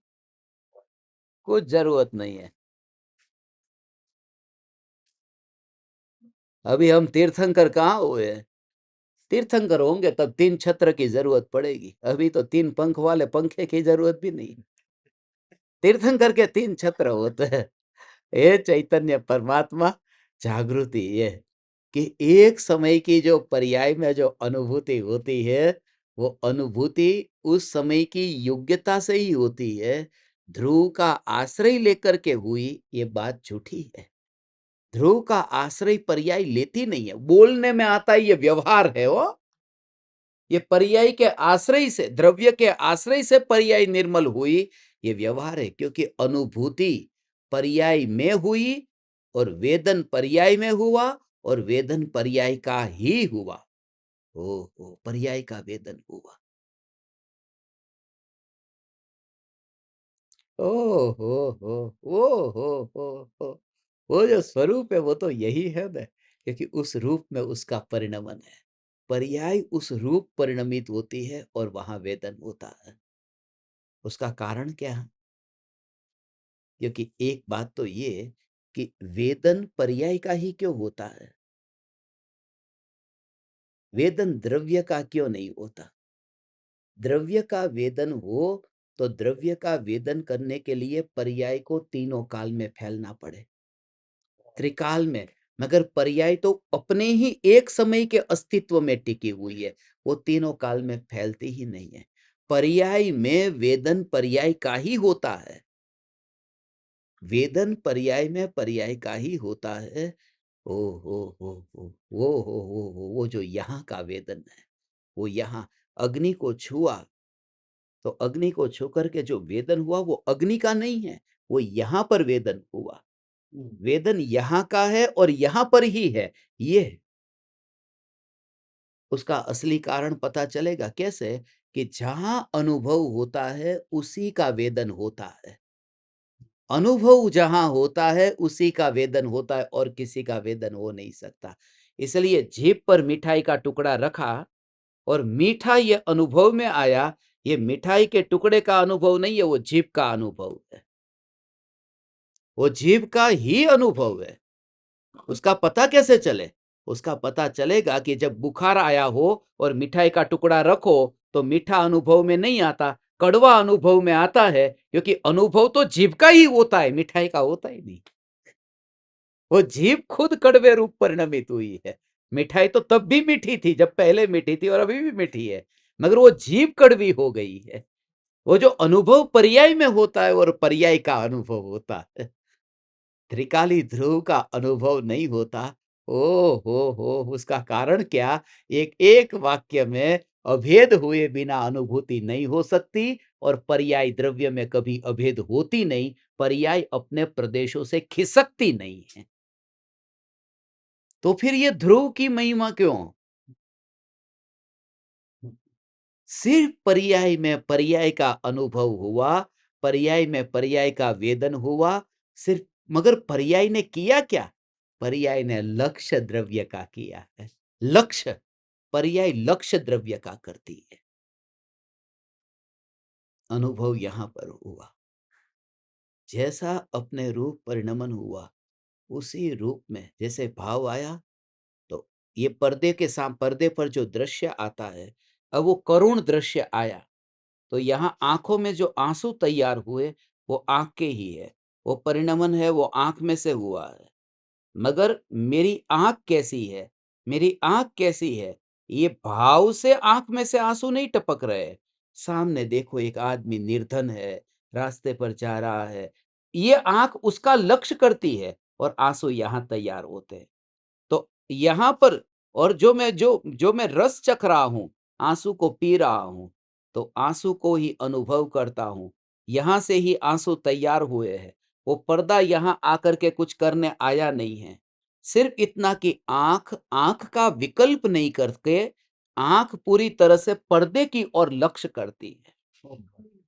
कुछ जरूरत नहीं है। अभी हम तीर्थंकर कहाँ हुए हैं? तीर्थंकर होंगे तब 3 छत्र की जरूरत पड़ेगी, अभी तो 3 पंख वाले पंखे की जरूरत भी नहीं। तीर्थंकर के 3 छत्र होते हैं। हे चैतन्य परमात्मा, जागृति ये कि एक समय की जो पर्याय में जो अनुभूति होती है, वो अनुभूति उस समय की योग्यता से ही होती है। ध्रुव का आश्रय लेकर के हुई, ये बात झूठी है। ध्रुव का आश्रय पर्याय लेती नहीं है, बोलने में आता है, ये व्यवहार है वो। ये पर्याय के आश्रय से, द्रव्य के आश्रय से पर्याय निर्मल हुई, ये व्यवहार है, क्योंकि अनुभूति पर्याय में हुई और वेदन पर्याय में हुआ और वेदन पर्याय का ही हुआ। ओ पर्याय का वेदन हुआ। ओ हो ओ हो वो जो स्वरूप है वो तो यही है ना, क्योंकि उस रूप में उसका परिणमन है। पर्याय उस रूप परिणमित होती है और वहां वेदन होता है। उसका कारण क्या है? क्योंकि एक बात तो ये कि वेदन पर्याय का ही क्यों होता है? वेदन द्रव्य का क्यों नहीं होता? द्रव्य का वेदन हो तो द्रव्य का वेदन करने के लिए पर्याय को तीनों काल में फैलना पड़े, त्रिकाल में। मगर पर्याय तो अपने ही एक समय के अस्तित्व में टिकी हुई है, वो तीनों काल में फैलती ही नहीं है। पर्याय में वेदन पर्याय का ही होता है। वेदन पर्याय में पर्याय का ही होता है। ओ हो वो जो यहाँ का वेदन है, वो यहाँ अग्नि को छुआ, तो अग्नि को छू करके जो वेदन हुआ वो अग्नि का नहीं है, वो यहाँ पर वेदन हुआ। वेदन यहाँ का है और यहाँ पर ही है। ये उसका असली कारण पता चलेगा कैसे? कि जहाँ अनुभव होता है उसी का वेदन होता है। अनुभव जहाँ होता है उसी का वेदन होता है और किसी का वेदन हो नहीं सकता। इसलिए जीभ पर मिठाई का टुकड़ा रखा और मीठा ये अनुभव में आया, ये मिठाई के टुकड़े का अनुभव नहीं है, वो जीभ का अनुभव है। वो जीभ का ही अनुभव है। उसका पता कैसे चले? उसका पता चलेगा कि जब बुखार आया हो और मिठाई का टुकड़ा रखो तो मीठा अनुभव में नहीं आता, कड़वा अनुभव में आता है, क्योंकि अनुभव तो जीभ का ही होता है, मिठाई का होता ही नहीं। वो जीभ खुद कड़वे रूप परिणमित हुई है। मिठाई तो तब भी मीठी थी जब पहले मीठी थी और अभी भी मीठी है, मगर वो जीभ कड़वी हो गई है। वो जो अनुभव पर्याय में होता है और पर्याय का अनुभव होता है। त्रिकाली ध्रुव का अनुभव नहीं होता। ओ हो उसका कारण क्या? एक एक वाक्य में अभेद हुए बिना अनुभूति नहीं हो सकती और पर्याय द्रव्य में कभी अभेद होती नहीं। पर्याय अपने प्रदेशों से खिसकती नहीं है। तो फिर ये ध्रुव की महिमा क्यों? सिर्फ पर्याय में पर्याय का अनुभव हुआ, पर्याय में पर्याय का वेदन हुआ, सिर्फ। मगर पर्याय ने किया क्या? पर्याय ने लक्ष्य द्रव्य का किया है। लक्ष्य, पर्याय लक्ष्य द्रव्य का करती है। अनुभव यहां पर हुआ, जैसा अपने रूप परिणमन हुआ उसी रूप में जैसे भाव आया, तो ये पर्दे पर जो दृश्य आता है, अब वो करुण दृश्य आया, तो यहाँ आंखों में जो आंसू तैयार हुए वो आंख के ही है। वो परिणमन है, वो आंख में से हुआ है। मगर मेरी आंख कैसी है? मेरी आंख कैसी है? ये भाव से आंख में से आंसू नहीं टपक रहे। सामने देखो एक आदमी निर्धन है, रास्ते पर जा रहा है, ये आंख उसका लक्ष्य करती है और आंसू यहाँ तैयार होते हैं। तो यहाँ पर, और जो मैं रस चख रहा हूँ, आँसू को पी रहा हूँ, तो आँसू को ही अनुभव करता हूँ। यहाँ से ही आँसू तैयार हुए हैं। वो पर्दा यहाँ आकर के कुछ करने आया नहीं है। सिर्फ इतना कि आँख, आँख का विकल्प नहीं करके आँख पूरी तरह से पर्दे की ओर लक्ष्य करती है।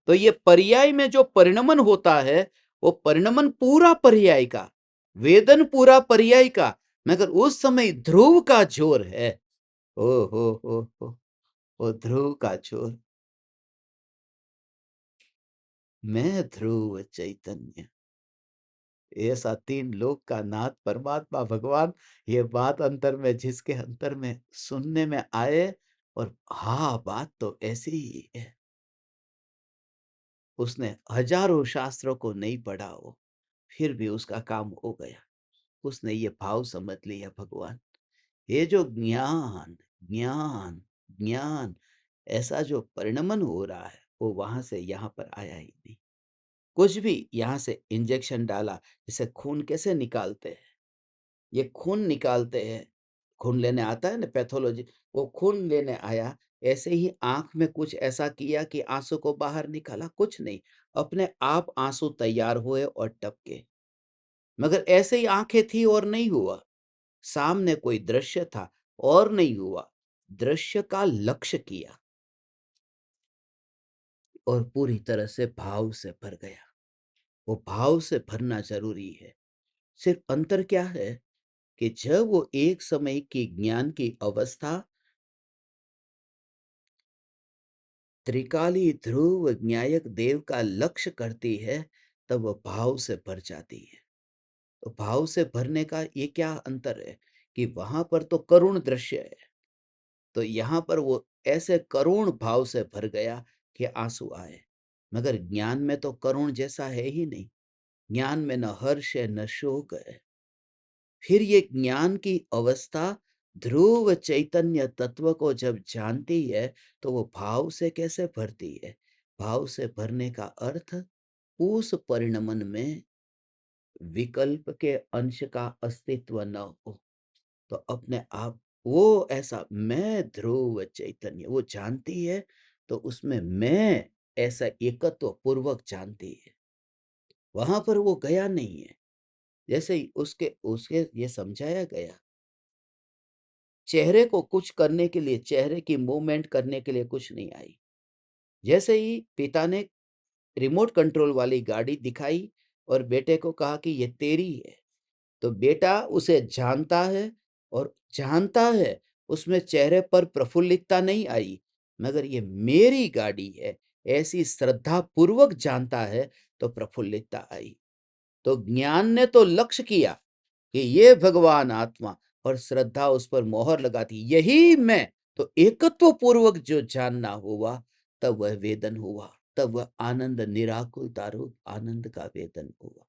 तो ये पर्याय में जो परिणमन होता है, वो परिणमन पूरा पर्याय का, वेदन पूरा पर्याय का, मगर उस समय ध्रुव का जोर है। ओ हो ओ ध्रुव का जोर। मैं ध्रुव चैतन्य, ऐसा तीन लोक का नाथ परमात्मा भगवान, ये बात अंतर में, जिसके अंतर में सुनने में आए, और हाँ बात तो ऐसी ही है। उसने हजारों शास्त्रों को नहीं पढ़ा हो, फिर भी उसका काम हो गया। उसने ये भाव समझ लिया, भगवान ये जो ज्ञान, ज्ञान, ज्ञान, ऐसा जो परिणमन हो रहा है वो वहां से यहाँ पर आया ही नहीं। कुछ भी यहाँ से इंजेक्शन डाला, जैसे खून कैसे निकालते हैं, ये खून निकालते हैं, खून लेने आता है ना पैथोलॉजी, वो खून लेने आया, ऐसे ही आँख में कुछ ऐसा किया कि आँसू को बाहर निकाला, कुछ नहीं, अपने आप आँसू तैयार हुए और टपके। मगर ऐसे ही आँखें थी और नहीं हुआ, सामने कोई दृश्य था और नहीं हुआ, दृश्य का लक्ष्य किया और पूरी तरह से भाव से भर गया। वो भाव से भरना ज़रूरी है। सिर्फ अंतर क्या है कि जब वो एक समय की ज्ञान की अवस्था त्रिकाली ध्रुव न्यायक देव का लक्ष्य करती है, तब वह भाव से भर जाती है। तो भाव से भरने का ये क्या अंतर है कि वहां पर तो करुण दृश्य है, तो यहाँ पर वो ऐसे करुण भाव से भर गया कि आंसू आए। मगर ज्ञान में तो करुण जैसा है ही नहीं। ज्ञान में न हर्ष है न शोक है। फिर ये ज्ञान की अवस्था ध्रुव चैतन्य तत्व को जब जानती है, तो वो भाव से कैसे भरती है? भाव से भरने का अर्थ उस परिणमन में विकल्प के अंश का अस्तित्व न हो। तो अपने आप वो ऐसा मैं ध्रुव चैतन्य वो जानती है, तो उसमें मैं ऐसा एकत्व पूर्वक जानती है। वहां पर वो गया नहीं है। जैसे ही उसके उसके ये समझाया गया, चेहरे को कुछ करने के लिए, चेहरे की मूवमेंट करने के लिए कुछ नहीं आई। जैसे ही पिता ने रिमोट कंट्रोल वाली गाड़ी दिखाई और बेटे को कहा कि ये तेरी है, तो बेटा उसे जानता है और जानता है, उसमें चेहरे पर प्रफुल्लितता नहीं आई, मगर ये मेरी गाड़ी है, ऐसी श्रद्धा पूर्वक जानता है, तो प्रफुल्लितता आई। तो ज्ञान ने तो लक्ष्य किया कि ये भगवान आत्मा, और श्रद्धा उस पर मोहर लगाती यही मैं। तो एकत्व पूर्वक जो जानना हुआ, तब वह वेदन हुआ, तब वह आनंद निराकुल दारूप आनंद का वेदन हुआ।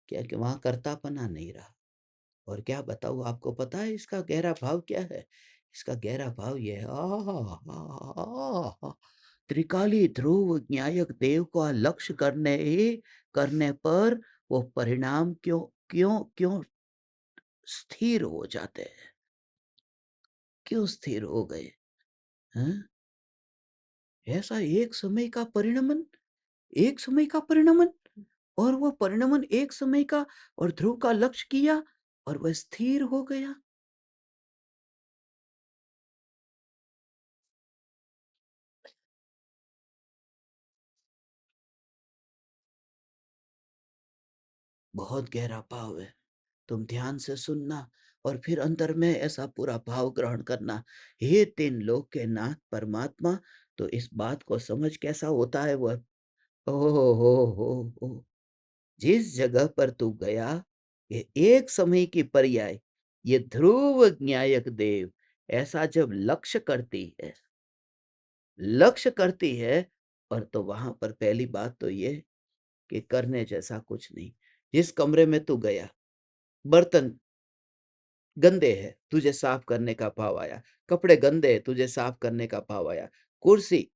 क्या कि वहां कर्तापना नहीं रहा। और क्या बताऊँ, आपको पता है इसका गहरा भाव क्या है? इसका गहरा भाव ये है, त्रिकाली ध्रुव न्यायक देव का लक्ष्य करने पर वो परिणाम क्यों क्यों क्यों स्थिर हो जाते हैं? क्यों स्थिर हो गए? हैं? ऐसा एक समय का परिणमन, और वह परिणमन एक समय का, और ध्रुव का लक्ष्य किया और वह स्थिर हो गया। बहुत गहरा भाव है। तुम ध्यान से सुनना और फिर अंतर में ऐसा पूरा भाव ग्रहण करना। हे तीन लोक के नाथ परमात्मा, तो इस बात को समझ कैसा होता है वह। हो जिस जगह पर तू गया, ये एक समय की पर्याय, ये ध्रुव न्यायक देव ऐसा जब लक्ष्य करती है, और तो वहां पर पहली बात तो ये कि करने जैसा कुछ नहीं। जिस कमरे में तू गया, बर्तन गंदे हैं, तुझे साफ करने का भाव आया। कपड़े गंदे हैं, तुझे साफ करने का भाव आया। कुर्सी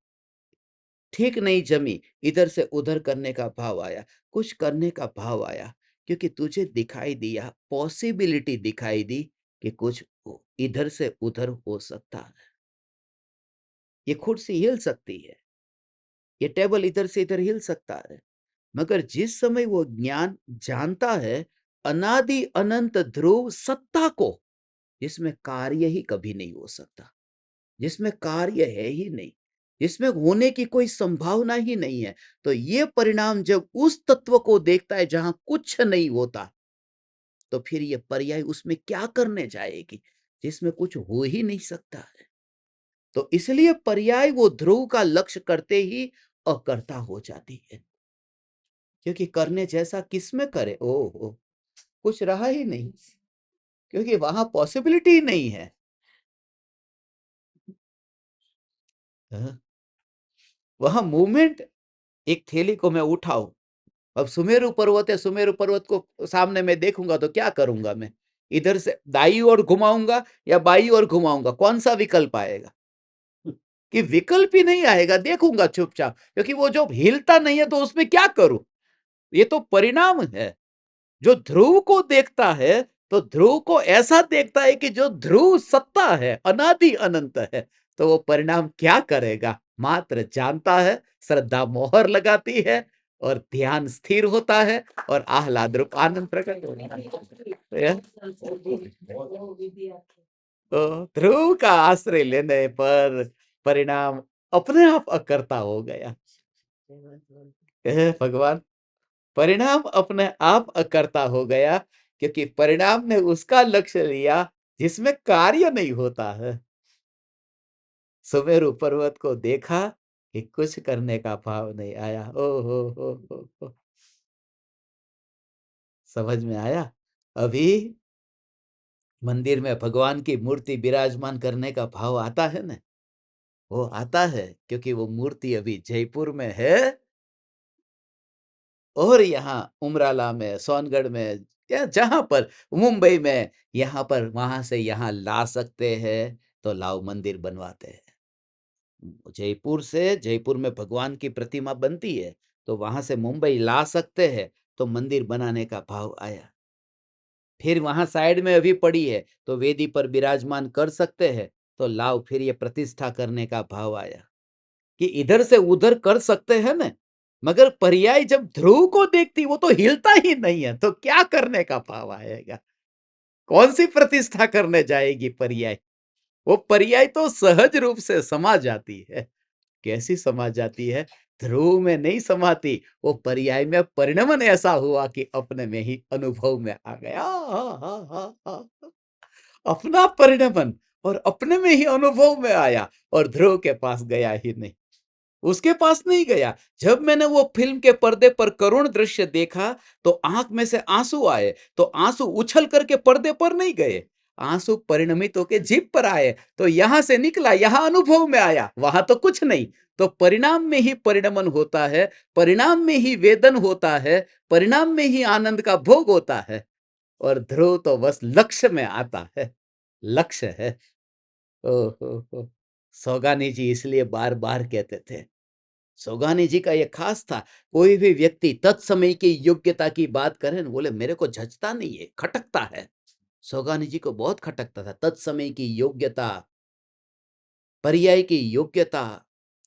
ठीक नहीं जमी, इधर से उधर करने का भाव आया। कुछ करने का भाव आया, क्योंकि तुझे दिखाई दिया, पॉसिबिलिटी दिखाई दी कि कुछ इधर से उधर हो सकता है। ये कुर्सी हिल सकती है, ये टेबल इधर से इधर हिल सकता है। मगर जिस समय वो ज्ञान जानता है अनादि अनंत ध्रुव सत्ता को, जिसमें कार्य ही कभी नहीं हो सकता, जिसमें कार्य है ही नहीं, जिसमें होने की कोई संभावना ही नहीं है, तो ये परिणाम जब उस तत्व को देखता है जहां कुछ नहीं होता, तो फिर ये पर्याय उसमें क्या करने जाएगी, जिसमें कुछ हो ही नहीं सकता है। तो इसलिए पर्याय वो ध्रुव का लक्ष्य करते ही अकर्ता हो जाती है, क्योंकि करने जैसा किसमें करे, ओ कुछ रहा ही नहीं, क्योंकि वहां पॉसिबिलिटी ही नहीं है। हाँ, वहां मूवमेंट, एक थैली को मैं उठाऊं, अब सुमेरु पर्वत है, सुमेरु पर्वत को सामने में देखूंगा तो क्या करूंगा मैं? इधर से दाई ओर घुमाऊंगा या बाई ओर घुमाऊंगा, कौन सा विकल्प आएगा? कि विकल्प ही नहीं आएगा, देखूंगा चुपचाप, क्योंकि वो जो हिलता नहीं है तो उसमें क्या करूं? ये तो परिणाम है। जो ध्रुव को देखता है, तो ध्रुव को ऐसा देखता है कि जो ध्रुव सत्ता है, अनादि अनंत है, तो वो परिणाम क्या करेगा? मात्र जानता है, श्रद्धा मोहर लगाती है और ध्यान स्थिर होता है और आह्लाद रूप आनंद प्रकट होता है। तो ध्रुव का आश्रय लेने पर परिणाम अपने आप अकर्ता हो गया। हे भगवान, परिणाम अपने आप अकर्ता हो गया क्योंकि परिणाम ने उसका लक्ष्य लिया जिसमें कार्य नहीं होता है। सुमेरु पर्वत को देखा कि कुछ करने का भाव नहीं आया। ओ हो। समझ में आया? अभी मंदिर में भगवान की मूर्ति विराजमान करने का भाव आता है ना? वो आता है क्योंकि वो मूर्ति अभी जयपुर में है और यहाँ उमराला में, सोनगढ़ में या जहाँ पर मुंबई में, यहाँ पर वहाँ से यहाँ ला सकते हैं, तो लाओ मंदिर बनवाते हैं। जयपुर से जयपुर में भगवान की प्रतिमा बनती है, तो वहाँ से मुंबई ला सकते हैं, तो मंदिर बनाने का भाव आया। फिर वहाँ साइड में अभी पड़ी है, तो वेदी पर विराजमान कर सकते हैं, तो लाओ फिर ये प्रतिष्ठा करने का भाव आया। कि इधर से उधर कर सकते हैं ना, मगर पर्याय जब ध्रुव को देखती वो तो हिलता ही नहीं है, तो क्या करने का भाव आएगा? कौन सी प्रतिष्ठा करने जाएगी पर्याय? वो पर्याय तो सहज रूप से समा जाती है। कैसी समा जाती है? ध्रुव में नहीं समाती, वो पर्याय में परिणमन ऐसा हुआ कि अपने में ही अनुभव में आ गया। अपना परिणमन और अपने में ही अनुभव में आया और ध्रुव के पास गया ही नहीं। उसके पास नहीं गया। जब मैंने वो फ़िल्म के पर्दे पर करुण दृश्य देखा, तो आँख में से आँसू आए, तो आँसू उछल करके पर्दे पर नहीं गए। आँसू परिणमित होके जीभ पर आए, तो यहाँ से निकला, यहाँ अनुभव में आया, वहाँ तो कुछ नहीं। तो परिणाम में ही परिणमन होता है, परिणाम में ही वेदन होता है, परिणाम में ही आनंद का भोग होता है। और ध्रुव तो बस लक्ष्य में आता है, लक्ष्य है। ओह हो हो! सौगानी जी इसलिए बार-बार कहते थे। सौगानी जी का ये खास था, कोई भी व्यक्ति तत्समय की योग्यता की बात करे ना, बोले मेरे को जचता नहीं है, खटकता है। सौगानी जी को बहुत खटकता था, तत्समय की योग्यता, पर्याय की योग्यता,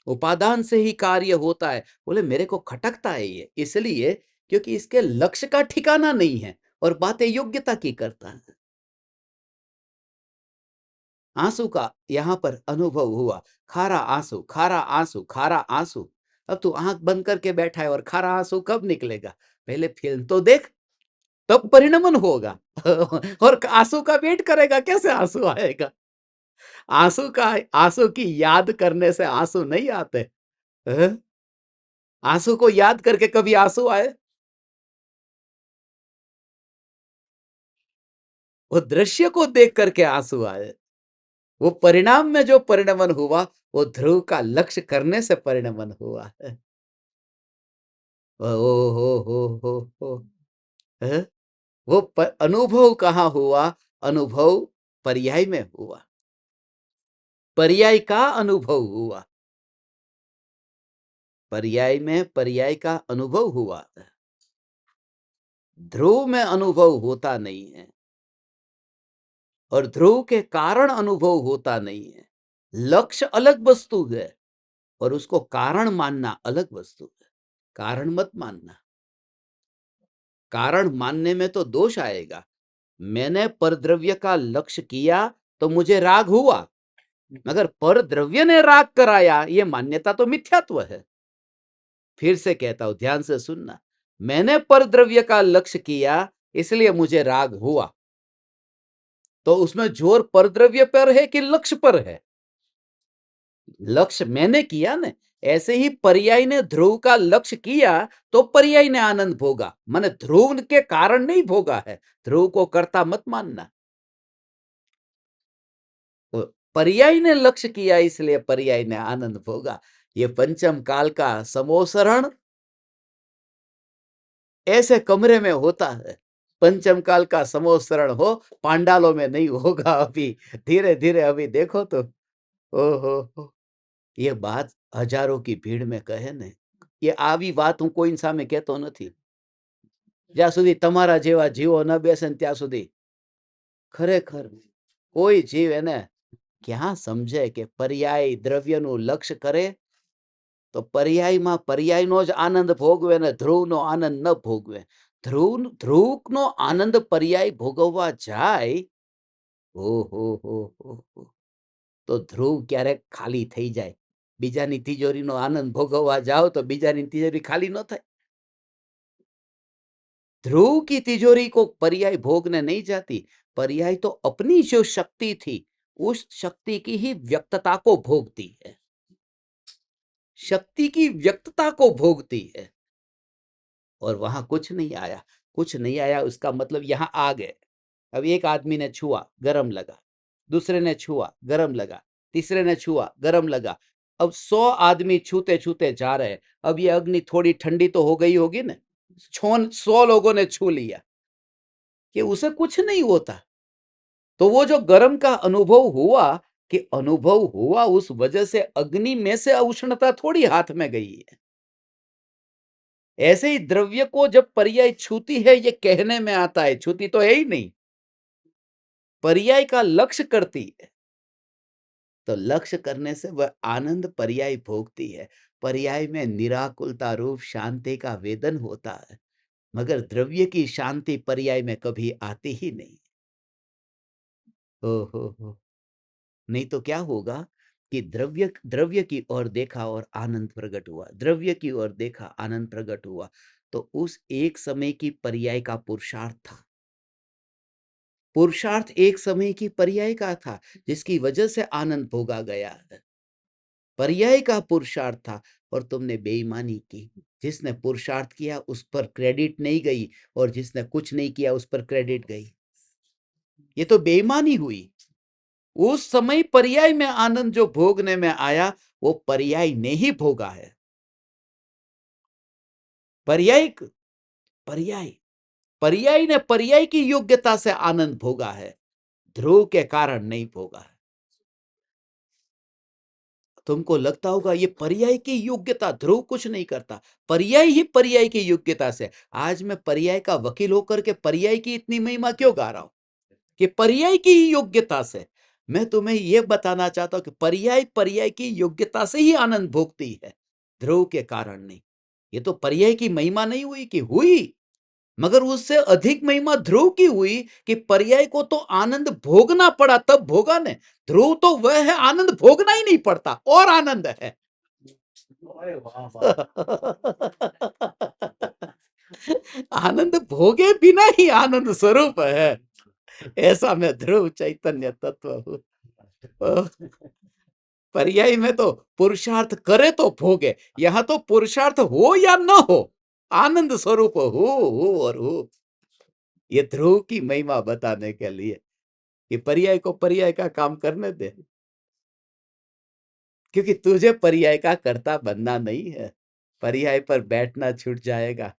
उपादान से ही कार्य होता है। बोले मेरे को खटकता है ये, इसलिए क्योंकि इसके लक्ष्य का ठिकाना नहीं है और बातें योग्यता की करता है। आंसू का यहाँ पर अनुभव हुआ, खारा आंसू, खारा आंसू, खारा आंसू। अब तू आंख बंद करके बैठा है और खारा आंसू कब निकलेगा? पहले फिल्म तो देख, तब परिणमन होगा। और आंसू का वेट करेगा, कैसे आंसू आएगा? आंसू का, आंसू की याद करने से आंसू नहीं आते। हैं? आंसू को याद करके कभी आंसू आए? वो दृश्य को देख करके आंसू आए। वो परिणाम में जो परिणमन हुआ, वो ध्रुव का लक्ष्य करने से परिणमन हुआ है। ओ हो। हैं? वो अनुभव कहाँ हुआ? अनुभव पर्याय में हुआ, पर्याय का अनुभव हुआ, पर्याय में पर्याय का अनुभव हुआ। ध्रुव में अनुभव होता नहीं है और ध्रुव के कारण अनुभव होता नहीं है। लक्ष्य अलग वस्तु है और उसको कारण मानना अलग वस्तु है। कारण मत मानना, कारण मानने में तो दोष आएगा। मैंने परद्रव्य का लक्ष्य किया तो मुझे राग हुआ, मगर परद्रव्य ने राग कराया, ये मान्यता तो मिथ्यात्व है। फिर से कहता हूं, ध्यान से सुनना। मैंने परद्रव्य का लक्ष्य किया इसलिए मुझे राग हुआ, तो उसमें जोर परद्रव्य पर है कि लक्ष्य पर है? लक्ष्य मैंने किया ना। ऐसे ही पर्याय ने ध्रुव का लक्ष्य किया तो पर्याय ने आनंद भोगा, माने ध्रुव के कारण नहीं भोगा है। ध्रुव को कर्ता मत मानना। तो पर्याय ने लक्ष्य किया इसलिए पर्याय ने आनंद भोगा। ये पंचम काल का समोसरण ऐसे कमरे में होता है। पंचम काल का समोसरण हो, पांडालों में नहीं होगा अभी। धीरे धीरे अभी देखो तो ओहो, ये बात हजारों की भीड़ में कहे ने, ये આવી વાત હું કોઈ સામે કહેતો નથી. જ્યાં સુધી તમારા જેવા જીવો ન બેસે ને ત્યાં સુધી ખરેખર કોઈ જીવ એને ક્યાં સમજે કે પર્યાય દ્રવ્યનું લક્ષ્ય કરે તો પર્યાયમાં પર્યાયનો જ આનંદ ભોગવે ને ધ્રુવનો આનંદ ન ભોગવે. ધ્રુવનો આનંદ પર્યાય ભોગવવા જાય, ઓહોહોહોહો! તો ધ્રુવ ક્યારેક ખાલી થઈ જાય. બીજાની તિજોરીનો આનંદ ભોગવવા જાઓ તો બીજાની તિજોરી खाली न થાય. ध्रुव की तिजोरी को पर्याय भोगने नहीं जाती, पर्याय तो अपनी जो शक्ति थी उस शक्ति की ही व्यक्तता को भोगती है, शक्ति की व्यक्तता को भोगती है। और वहां कुछ नहीं आया उसका मतलब यहां आ गए। अब एक आदमी ने छुआ गरम लगा, दूसरे ने छुआ गरम लगा, तीसरे ने छुआ गरम लगा। अब 100 आदमी छूते छूते जा रहे हैं। अब ये अग्नि थोड़ी ठंडी तो हो गई होगी ना, 100 लोगों ने छू लिया कि उसे कुछ नहीं होता। तो वो जो गरम का अनुभव हुआ कि अनुभव हुआ उस वजह से अग्नि में से उष्णता थोड़ी हाथ में गई है। ऐसे ही द्रव्य को जब पर्याय छूती है ये कहने में आता है, छूती तो है ही नहीं, पर्याय का लक्ष्य करती है। तो लक्ष्य करने से वह आनंद पर्याय भोगती है। पर्याय में निराकुलता रूप शांति का वेदन होता है, मगर द्रव्य की शांति पर्याय में कभी आती ही नहीं। हो नहीं तो क्या होगा कि द्रव्य द्रव्य की ओर देखा और आनंद प्रकट हुआ, द्रव्य की ओर देखा आनंद प्रकट हुआ। तो उस एक समय की पर्याय का पुरुषार्थ था, पुरुषार्थ एक समय की पर्याय का था जिसकी वजह से आनंद भोगा गया है, पर्याय का पुरुषार्थ था। और तुमने बेईमानी की, जिसने पुरुषार्थ किया उस पर क्रेडिट नहीं गई और जिसने कुछ नहीं किया उस पर क्रेडिट गई। ये तो बेईमानी हुई। उस समय पर्याय में आनंद जो भोगने में आया वो पर्याय ने ही भोगा है। पर्याय पर्याय पर्याय ने पर्याय की योग्यता से आनंद भोगा है, ध्रुव के कारण नहीं भोगा है। तुमको लगता होगा ये पर्याय की योग्यता, ध्रुव कुछ नहीं करता, पर्याय ही पर्याय की योग्यता से। आज मैं पर्याय का वकील होकर के पर्याय की इतनी महिमा क्यों गा रहा हूं कि पर्याय की ही योग्यता से। मैं तुम्हें यह बताना चाहता हूं कि पर्याय पर्याय की योग्यता से ही आनंद भोगती है, ध्रुव के कारण नहीं। ये तो पर्याय की महिमा नहीं हुई कि हुई, मगर उससे अधिक महिमा ध्रुव की हुई कि पर्याय को तो आनंद भोगना पड़ा तब भोगा ने। ध्रुव तो वह है आनंद भोगना ही नहीं पड़ता और आनंद है। आनंद भोगे बिना ही आनंद स्वरूप है, ऐसा मैं ध्रुव चैतन्य तत्व हूं। पर्याय में तो पुरुषार्थ करे तो भोगे, यहां तो पुरुषार्थ हो या न हो, आनंद स्वरूप हो और हो। ये ध्रुव की महिमा बताने के लिए कि पर्याय को पर्याय का काम करने दे, क्योंकि तुझे पर्याय का कर्ता बनना नहीं है। पर्याय पर बैठना छूट जाएगा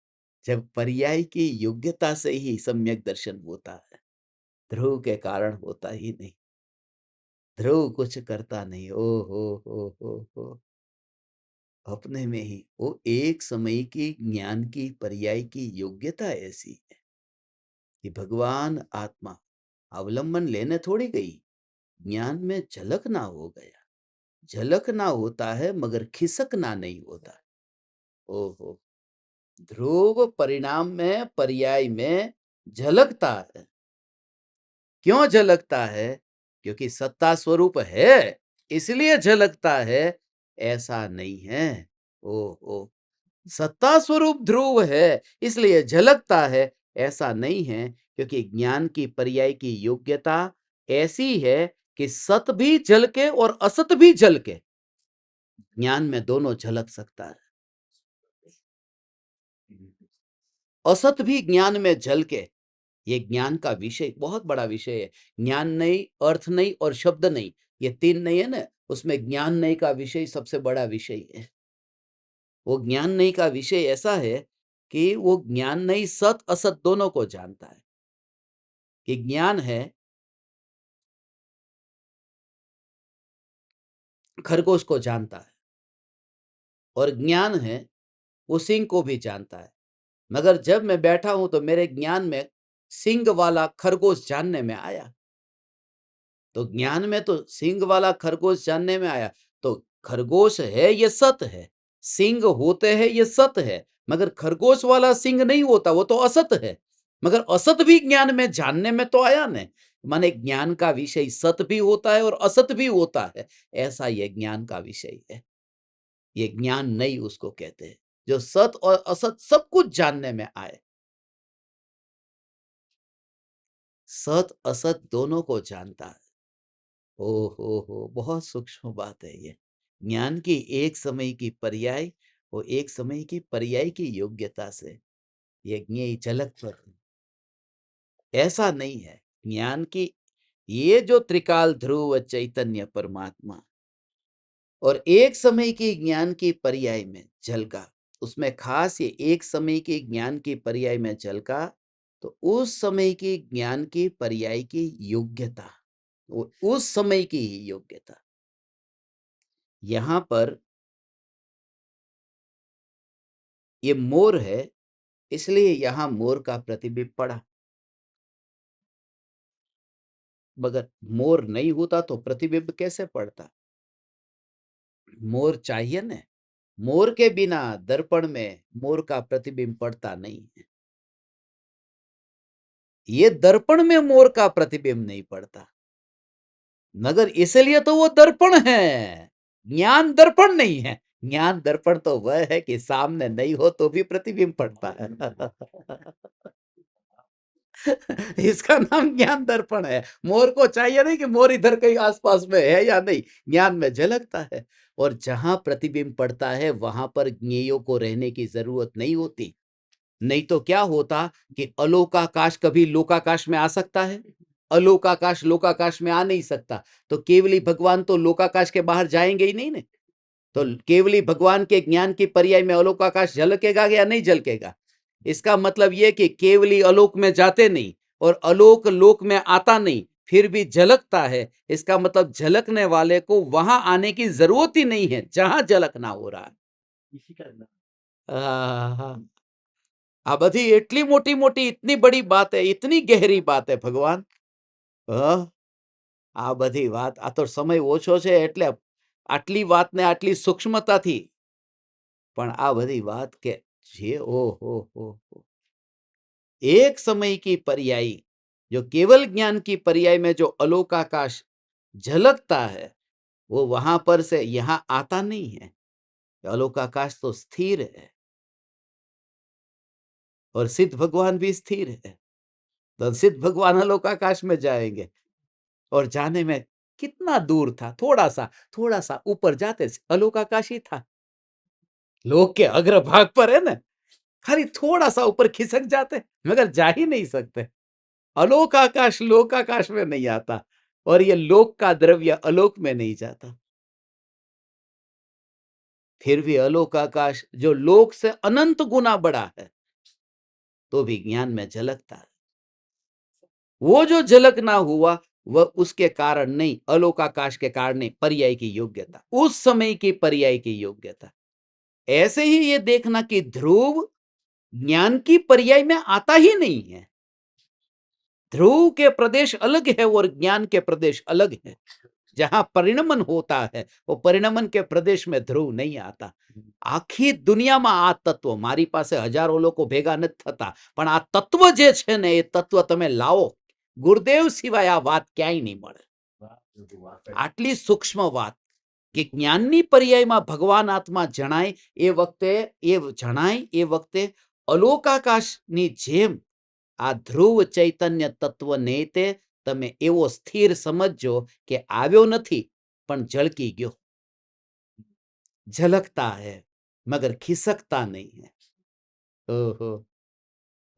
जब पर्याय की योग्यता से ही सम्यक दर्शन होता है, ध्रुव के कारण होता ही नहीं। ध्रुव कुछ करता नहीं, ओ हो अपने में ही वो एक समय की ज्ञान की पर्याय की योग्यता ऐसी है कि भगवान आत्मा अवलंबन लेने थोड़ी गई, ज्ञान में झलकना हो गया। झलकना होता है मगर खिसकना नहीं होता। ओहो, ध्रुव परिणाम में पर्याय में झलकता है। क्यों झलकता है? क्योंकि सत्ता स्वरूप है इसलिए झलकता है, ऐसा नहीं है। ओहो, सत्ता स्वरूप ध्रुव है इसलिए झलकता है, ऐसा नहीं है। क्योंकि ज्ञान की पर्याय की योग्यता ऐसी है कि सत भी झलके और असत भी झलके, ज्ञान में दोनों झलक सकता है। असत भी ज्ञान में झलके, ये ज्ञान का विषय बहुत बड़ा विषय है। ज्ञान नहीं, अर्थ नहीं और शब्द नहीं, ये तीन नहीं है ना, उसमें ज्ञान नहीं का विषय सबसे बड़ा विषय है। वो ज्ञान नहीं का विषय ऐसा है कि वो ज्ञान नहीं सत असत दोनों को जानता है। कि ज्ञान है खरगोश को जानता है और ज्ञान है वो सिंह को भी जानता है, मगर जब मैं बैठा हूं तो मेरे ज्ञान में सिंह वाला खरगोश जानने में आया। तो ज्ञान में तो सींग वाला खरगोश जानने में आया, तो खरगोश है ये सत है, सींग होते हैं ये सत है, मगर खरगोश वाला सींग नहीं होता, वो तो असत है। मगर असत भी ज्ञान में जानने में तो आया न, माने ज्ञान का विषय सत भी होता है और असत भी होता है, ऐसा ये ज्ञान का विषय है। ये ज्ञान नहीं उसको कहते हैं, जो सत और असत सब कुछ जानने में आए। सत असत दोनों को जानता है। हो! बहुत सूक्ष्म बात है ये। ज्ञान की एक समय की पर्याय और एक समय की पर्याय की योग्यता से ये ज्ञेय झलक पड़ती। ऐसा नहीं है। ज्ञान की ये जो त्रिकाल ध्रुव चैतन्य परमात्मा और एक समय की ज्ञान की पर्याय में झलका, उसमें खास ये एक समय के ज्ञान की पर्याय में झलका, तो उस समय की ज्ञान की पर्याय की योग्यता, वो उस समय की ही योग्यता। यहाँ पर ये मोर है, इसलिए यहाँ मोर का प्रतिबिंब पड़ा। मगर मोर नहीं होता तो प्रतिबिंब कैसे पड़ता? मोर चाहिए न, मोर के बिना दर्पण में मोर का प्रतिबिंब पड़ता नहीं है। ये दर्पण में मोर का प्रतिबिंब नहीं पड़ता, मगर इसलिए तो वो दर्पण है। ज्ञान दर्पण नहीं है। ज्ञान दर्पण तो वह है कि सामने नहीं हो तो भी प्रतिबिंब पड़ता है। इसका नाम ज्ञान दर्पण है। मोर को चाहिए नहीं कि मोर इधर कहीं आसपास में है या नहीं, ज्ञान में झलकता है। और जहां प्रतिबिंब पड़ता है वहां पर ज्ञेयों को रहने की जरूरत नहीं होती। नहीं तो क्या होता कि अलोकाकाश कभी लोकाकाश में आ सकता है? अलोकाकाश लोकाकाश में आ नहीं सकता। तो केवली भगवान तो लोकाकाश के बाहर जाएंगे ही नहीं ना। तो केवली भगवान के ज्ञान की पर्याय में अलोकाकाश झलकेगा या नहीं झलकेगा? इसका मतलब यह कि केवली अलोक में जाते नहीं और अलोक लोक में आता नहीं, फिर भी झलकता है। इसका मतलब झलकने वाले को वहां आने की जरूरत ही नहीं है जहां झलकना हो रहा है। इसी का आहा! आ बधी એટલી મોટી-મોટી इतनी बड़ी बात है, इतनी गहरी बात है भगवान। આ બધી વાત, આ તો સમય ઓછો છે એટલે આટલી વાતને આટલી સૂક્ષ્મતાથી પણ આ બધી વાત કે જે ઓહોહો! एक समय की पर्यायी, जो केवल ज्ञान की पर्याय में जो अलोकाकाश झलकता है, वो वहां पर से यहां आता नहीं है। अलोकाकाश तो स्थिर है और सिद्ध भगवान भी स्थिर है। तो सिद्ध भगवान अलोकाकाश में जाएंगे और जाने में कितना दूर था, थोड़ा सा ऊपर जाते से अलोकाकाश ही था। लोक के अग्रभाग पर है ना, खाली थोड़ा सा ऊपर खिसक जाते, मगर जा ही नहीं सकते। अलोक आकाश लोक आकाश में नहीं आता और ये लोक का द्रव्य अलोक में नहीं जाता। फिर भी अलोक आकाश जो लोक से अनंत गुना बड़ा है, तो भी ज्ञान में झलकता है। वो जो झलक ना हुआ वह उसके कारण नहीं, अलोक आकाश के कारण नहीं, पर्याय की योग्यता, उस समय की पर्याय की योग्यता। ऐसे ही ये देखना कि ध्रुव ज्ञान की पर्याय में आता ही नहीं है। ध्रुव के प्रदेश अलग है और ज्ञान के प्रदेश अलग है। जहां परिणमन होता है वो परिणमन के प्रदेश में ध्रुव नहीं आता। આખી દુનિયામાં આ તત્વ મારી પાસે હજારો લોકો ભેગા નથી થતા, પણ આ તત્વ જે છે ને એ તત્વ તમે લાવો, ગુરુદેવ સિવાય આ વાત ક્યાંય નહીં મળે। આટલી સૂક્ષ્મ વાત કે જ્ઞાનની પર્યાયમાં ભગવાન આત્મા જણાય એ વખતે અલોકાકાશની જેમ આ ધ્રુવ ચૈતન્ય તત્વને તે તમે એવો સ્થિર સમજજો કે આવ્યો નથી પણ ઝળકી ગયો, झलकता है मगर खिसकता नहीं है। ओहो!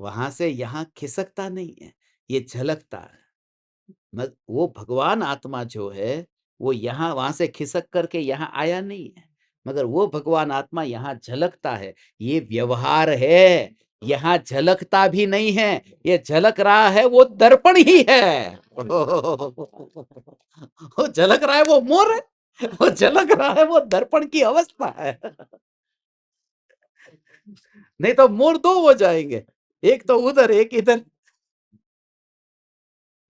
वहां से यहाँ खिसकता नहीं है, ये झलकता है। वो भगवान आत्मा जो है वो यहाँ वहां से खिसक करके यहाँ आया नहीं है, मगर वो भगवान आत्मा यहाँ झलकता है। ये व्यवहार है, यहाँ झलकता भी नहीं है, ये झलक रहा है वो दर्पण ही है। वो झलक रहा है वो मोर है, वो झलक रहा है वो दर्पण की अवस्था है। नहीं तो मोर दो हो जाएंगे, एक तो उधर एक इधर।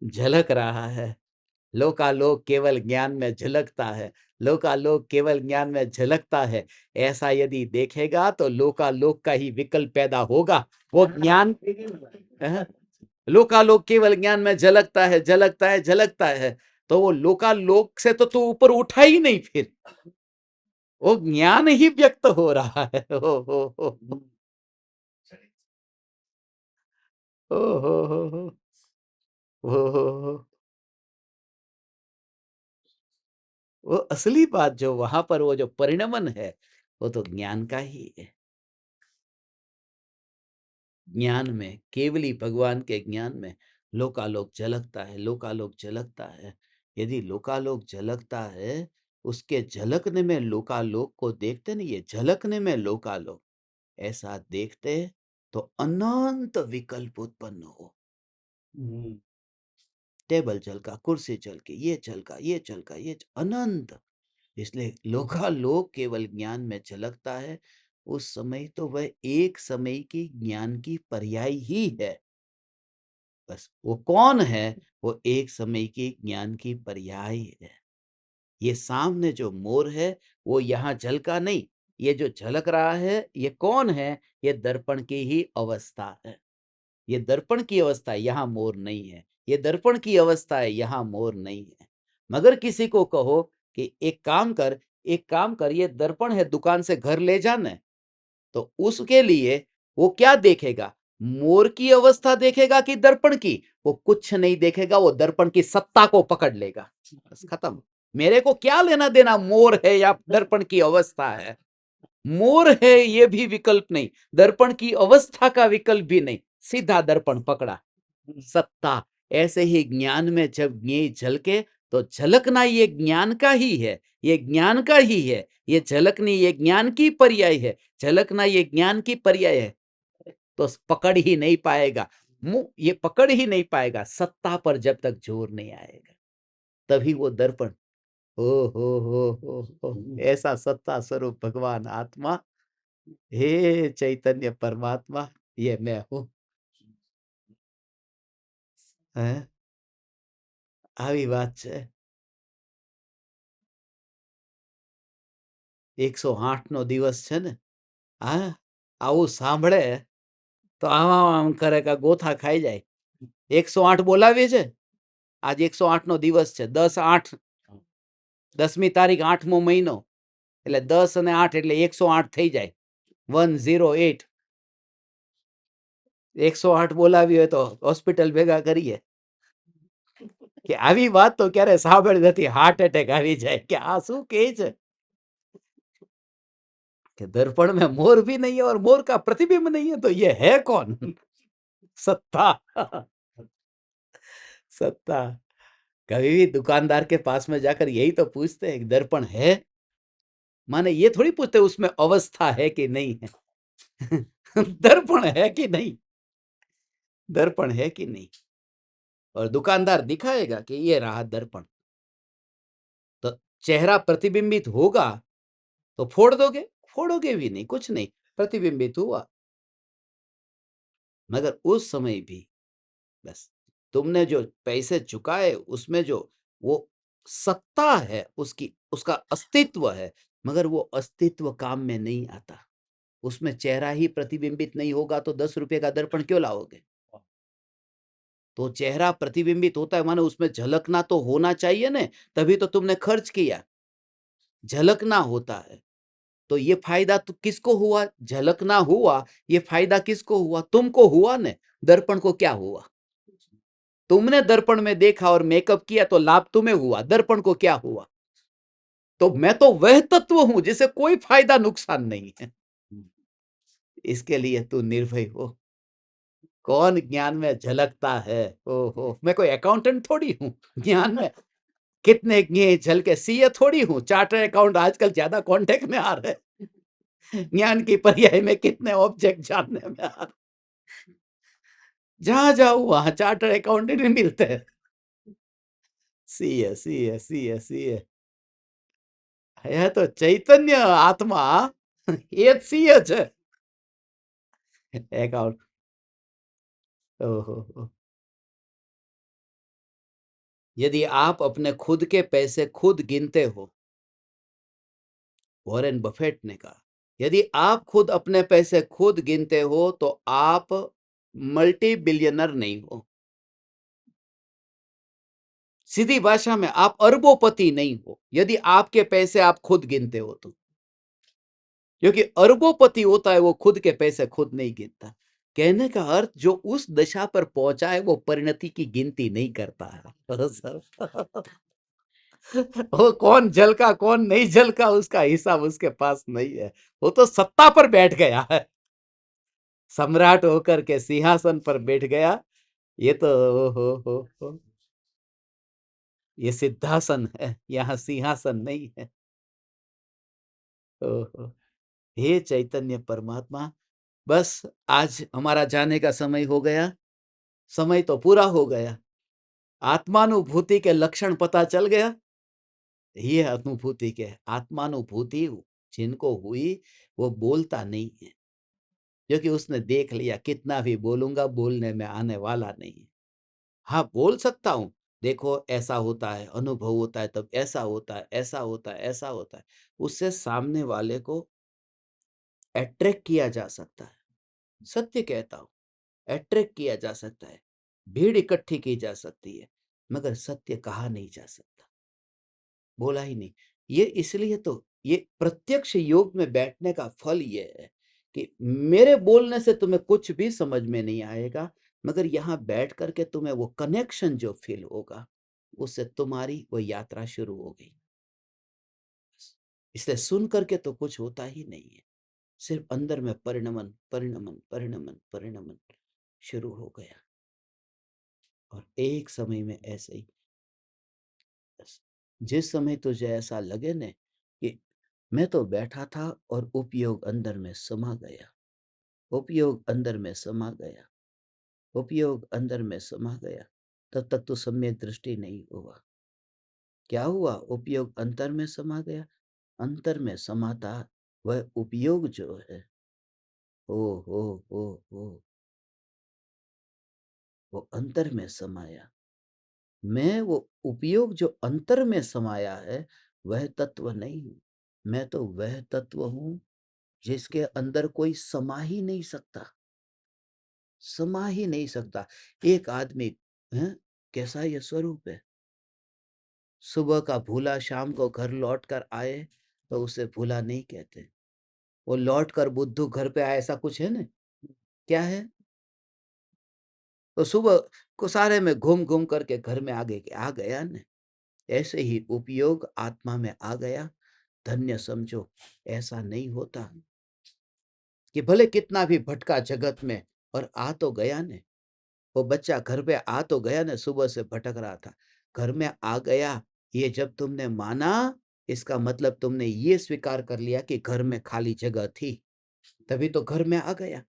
झलक रहा है लोकालोक केवल ज्ञान में झलकता है, लोकालोक केवल ज्ञान में झलकता है। ऐसा यदि देखेगा तो लोकालोक का ही विकल्प पैदा होगा। वो ज्ञान लोकालोक केवल ज्ञान में झलकता है, झलकता है, झलकता है। तो वो लोकालोक से तो तू ऊपर उठा ही नहीं, फिर वो ज्ञान ही व्यक्त हो रहा है। हो हो हो। वो असली बात जो वहां पर वो जो परिणमन है, वो तो ज्ञान का ही है। ज्ञान में, केवली भगवान के ज्ञान में लोकालोक झलकता है, लोकालोक झलकता है। यदि लोकालोक झलकता है, उसके झलकने में लोकालोक को देखते नहीं, ये झलकने में लोकालोक ऐसा देखते तो अनंत विकल्प उत्पन्न हो। टेबल चलका, कुर्सी चलके, ये चलका, ये चलका, ये अनंत। इसलिए लोकालोक केवल ज्ञान में झलकता है। उस समय तो वह एक समय की ज्ञान की पर्याय ही है। बस वो कौन है? वो एक समय की ज्ञान की पर्याय है। ये सामने जो मोर है, वो यहाँ झलका नहीं। ये जो झलक रहा है, ये कौन है? ये दर्पण की ही अवस्था है। ये दर्पण की अवस्था है, यहाँ मोर नहीं है। ये दर्पण की अवस्था है, यहाँ मोर नहीं है। मगर किसी को कहो कि एक काम कर, एक काम कर, ये दर्पण है, दुकान से घर ले जाना, तो उसके लिए वो क्या देखेगा? मोर की अवस्था देखेगा कि दर्पण की? वो कुछ नहीं देखेगा, वो दर्पण की सत्ता को पकड़ लेगा। बस खत्म। मेरे को क्या लेना देना मोर है या दर्पण की अवस्था है? मोर है ये भी विकल्प नहीं, दर्पण की अवस्था का विकल्प भी नहीं, सीधा दर्पण पकड़ा, सत्ता। ऐसे ही ज्ञान में जब ये झलके, तो झलकना ये ज्ञान का ही है, ये ज्ञान का ही है। ये झलकनी ये ज्ञान की पर्याय है, झलकना ये ज्ञान की पर्याय है। तो पकड़ ही नहीं पाएगा, मुंह ये पकड़ ही नहीं पाएगा, सत्ता पर जब तक जोर नहीं आएगा। तभी वो दर्पण, हो ऐसा सत्ता स्वरूप भगवान आत्मा, हे चैतन्य परमात्मा, ये मैं हूं। આવી વાત છે। 108 નો દિવસ છે ને। હા, આવું સાંભળે તો આમ આમ કરે કે ગોથા ખાઈ જાય। 108 બોલાવીએ છે। આજ 108 નો દિવસ છે। 10/8, 10મી તારીખ 8મો મહિનો, એટલે 10 અને 8 એટલે 108 થઈ જાય। 108 108 બોલાવી હોય તો હોસ્પિટલ ભેગા કરીએ કે આવી વાત તો ક્યારે સાંભળી નથી। હાર્ટ એટેક આવી જાય કે આ શું કહે છે कि दर्पण में मोर भी नहीं है और मोर का प्रतिबिंब नहीं है, तो ये है कौन? सत्ता। सत्ता। कभी भी दुकानदार के पास में जाकर यही तो पूछते हैं, दर्पण है? माने ये थोड़ी पूछते उसमें अवस्था है कि नहीं है। दर्पण है कि नहीं, दर्पण है कि नहीं। और दुकानदार दिखाएगा कि ये रहा दर्पण। तो चेहरा प्रतिबिंबित होगा तो फोड़ दोगे? फोड़ोगे भी नहीं, कुछ नहीं, प्रतिबिंबित हुआ। मगर उस समय भी बस तुमने जो पैसे चुकाए, उसमें जो वो सत्ता है, उसकी उसका अस्तित्व है, मगर वो अस्तित्व काम में नहीं आता। उसमें चेहरा ही प्रतिबिंबित नहीं होगा तो 10 रुपए का दर्पण क्यों लाओगे? तो चेहरा प्रतिबिंबित होता है, माने उसमें झलकना तो होना चाहिए ना, तभी तो तुमने खर्च किया। झलकना होता है। तो ये फायदा तो किसको हुआ? झलकना हुआ, ये फायदा किसको हुआ? तुमको हुआ ना। दर्पण को क्या हुआ? तुमने दर्पण में देखा और मेकअप किया तो लाभ तुम्हें हुआ, दर्पण को क्या हुआ? तो मैं तो वह तत्व हूं जिसे कोई फायदा नुकसान नहीं है। इसके लिए तू निर्भय हो। कौन ज्ञान में झलकता है? ओहो, मैं कोई अकाउंटेंट थोड़ी हूं। ज्ञान में कितने झलके, सीए थोड़ी हूं। चार्टर अकाउंट आजकल ज्यादा कांटेक्ट में आ रहे हैं। ज्ञान की पर्याय में कितने ऑब्जेक्ट जानने में आ रहे। जहां जाओ वहां चार्टर अकाउंटेंट मिलते हैं। सीए सीए सीए सीए, यह तो चैतन्य आत्मा, ये सीए છે એકાઉન્ટ। ઓહો, यदि आप अपने खुद के पैसे खुद गिनते हो, वॉरेन बफेट ने कहा, यदि आप खुद अपने पैसे खुद गिनते हो तो आप मल्टी बिलियनर नहीं हो। सीधी भाषा में आप अरबोपति नहीं हो यदि आपके पैसे आप खुद गिनते हो तो। क्योंकि अरबोपति होता है वो खुद के पैसे खुद नहीं गिनता। कहने का अर्थ जो उस दशा पर पहुंचा है वो परिणति की गिनती नहीं करता है। वो कौन जल का कौन नहीं जल का उसका हिसाब उसके पास नहीं है। वो तो सत्ता पर बैठ गया है, सम्राट होकर के सिंहासन पर बैठ गया। ये तो हो ये सिद्धासन है, यहाँ सिंहासन नहीं है। ओहो, हे चैतन्य परमात्मा, बस आज हमारा जाने का समय हो गया। समय तो पूरा हो गया। आत्मानुभूति के लक्षण पता चल गया। ये अनुभूति के आत्मानुभूति जिनको हुई वो बोलता नहीं है, क्योंकि उसने देख लिया कितना भी बोलूंगा बोलने में आने वाला नहीं है। हाँ, बोल सकता हूं, देखो ऐसा होता है, अनुभव होता है, तब ऐसा होता है, ऐसा होता है, ऐसा होता है। उससे सामने वाले को अट्रैक्ट किया जा सकता है। सत्य कहता हूं, अट्रैक्ट किया जा सकता है, भीड़ इकट्ठी की जा सकती है, मगर सत्य कहा नहीं जा सकता, बोला ही नहीं। ये इसलिए तो ये प्रत्यक्ष योग में बैठने का फल ये है कि मेरे बोलने से तुम्हें कुछ भी समझ में नहीं आएगा, मगर यहाँ बैठ करके तुम्हें वो कनेक्शन जो फील होगा उससे तुम्हारी वो यात्रा शुरू हो गई। इसलिए सुन करके तो कुछ होता ही नहीं है, सिर्फ अंदर में परिणमन परिणमन परिणमन परिणमन शुरू हो गया। और एक समय में ऐसे ही जिस समय तुझे ऐसा लगे न कि मैं तो बैठा था और उपयोग अंदर में समा गया, उपयोग अंदर में समा गया, उपयोग अंदर में समा गया, तब तक तो सम्यक दृष्टि नहीं हुआ। क्या हुआ? उपयोग अंतर में समा गया। अंतर में समाता वह उपयोग जो है ओ हो हो हो वो अंतर में समाया। मैं वो उपयोग जो अंतर में समाया है वह तत्व नहीं हूं। मैं तो वह तत्व हूं जिसके अंदर कोई समा ही नहीं सकता, समा ही नहीं सकता। एक आदमी है, कैसा ये स्वरूप है, सुबह का भूला शाम को घर लौट कर आए तो उसे भूला नहीं कहते। वो लौट कर बुद्धू घर पे आए, ऐसा कुछ है ना? क्या है? तो सुबह को सारे में घूम घूम करके घर में आगे आ गया न। ऐसे ही उपयोग आत्मा में आ गया, धन्य समझो। ऐसा नहीं होता कि भले कितना भी भटका जगत में और आ तो गया ने। वो बच्चा घर पे आ तो गया ना, सुबह से भटक रहा था, घर में आ गया। ये जब तुमने माना, इसका मतलब तुमने ये स्वीकार कर लिया कि घर में खाली जगह थी, तभी तो घर में आ गया।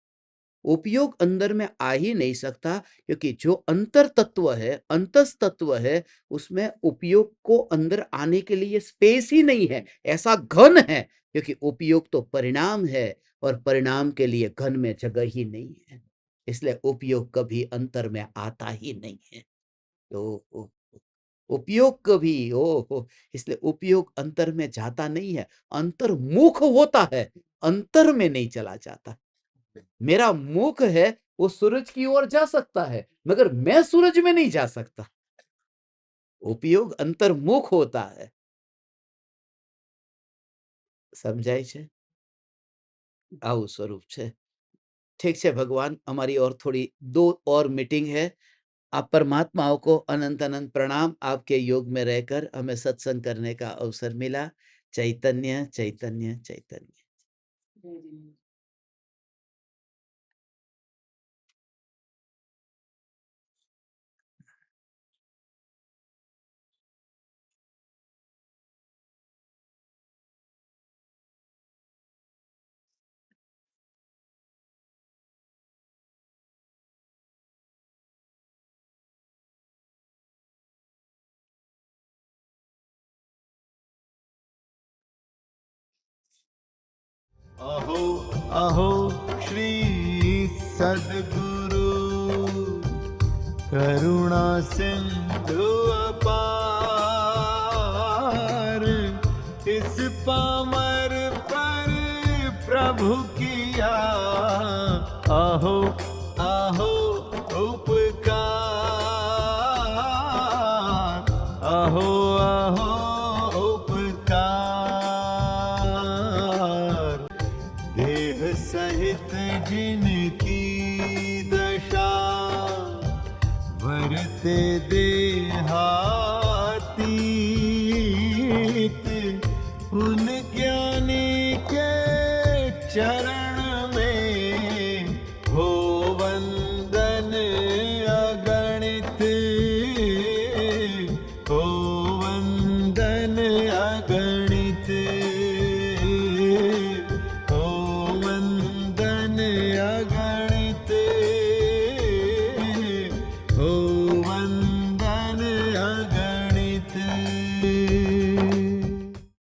उपयोग अंदर में आ ही नहीं सकता, क्योंकि जो अंतर तत्व है, अंतस तत्व है, उसमें उपयोग को अंदर आने के लिए स्पेस ही नहीं है, ऐसा घन है। क्योंकि उपयोग तो परिणाम है और परिणाम के लिए घन में जगह ही नहीं है, इसलिए उपयोग कभी अंतर में आता ही नहीं है। तो उपयोग कभी हो, इसलिए उपयोग अंतर में जाता नहीं है, अंतर्मुख होता है, अंतर में नहीं चला जाता। मेरा मुख है वो सूरज की ओर जा सकता है, मगर मैं सूरज में नहीं जा सकता। उपयोग अंतर्मुख होता है। समझाय છે? આવું સ્વરૂપ છે। ठीक है भगवान, हमारी और थोड़ी 2 और मीटिंग है। आप परमात्माओं को अनंत अनंत प्रणाम। आपके योग में रहकर हमें सत्संग करने का अवसर मिला। चैतन्य चैतन्य चैतन्य। अहो अहो श्री सद्गुरु करुणा सिंधु पार, इस पामर पर प्रभु किया आहो आहो उपकार, आहो आहो उपकार। देह सहित जिनकी दशा, वरते देहातीत, उन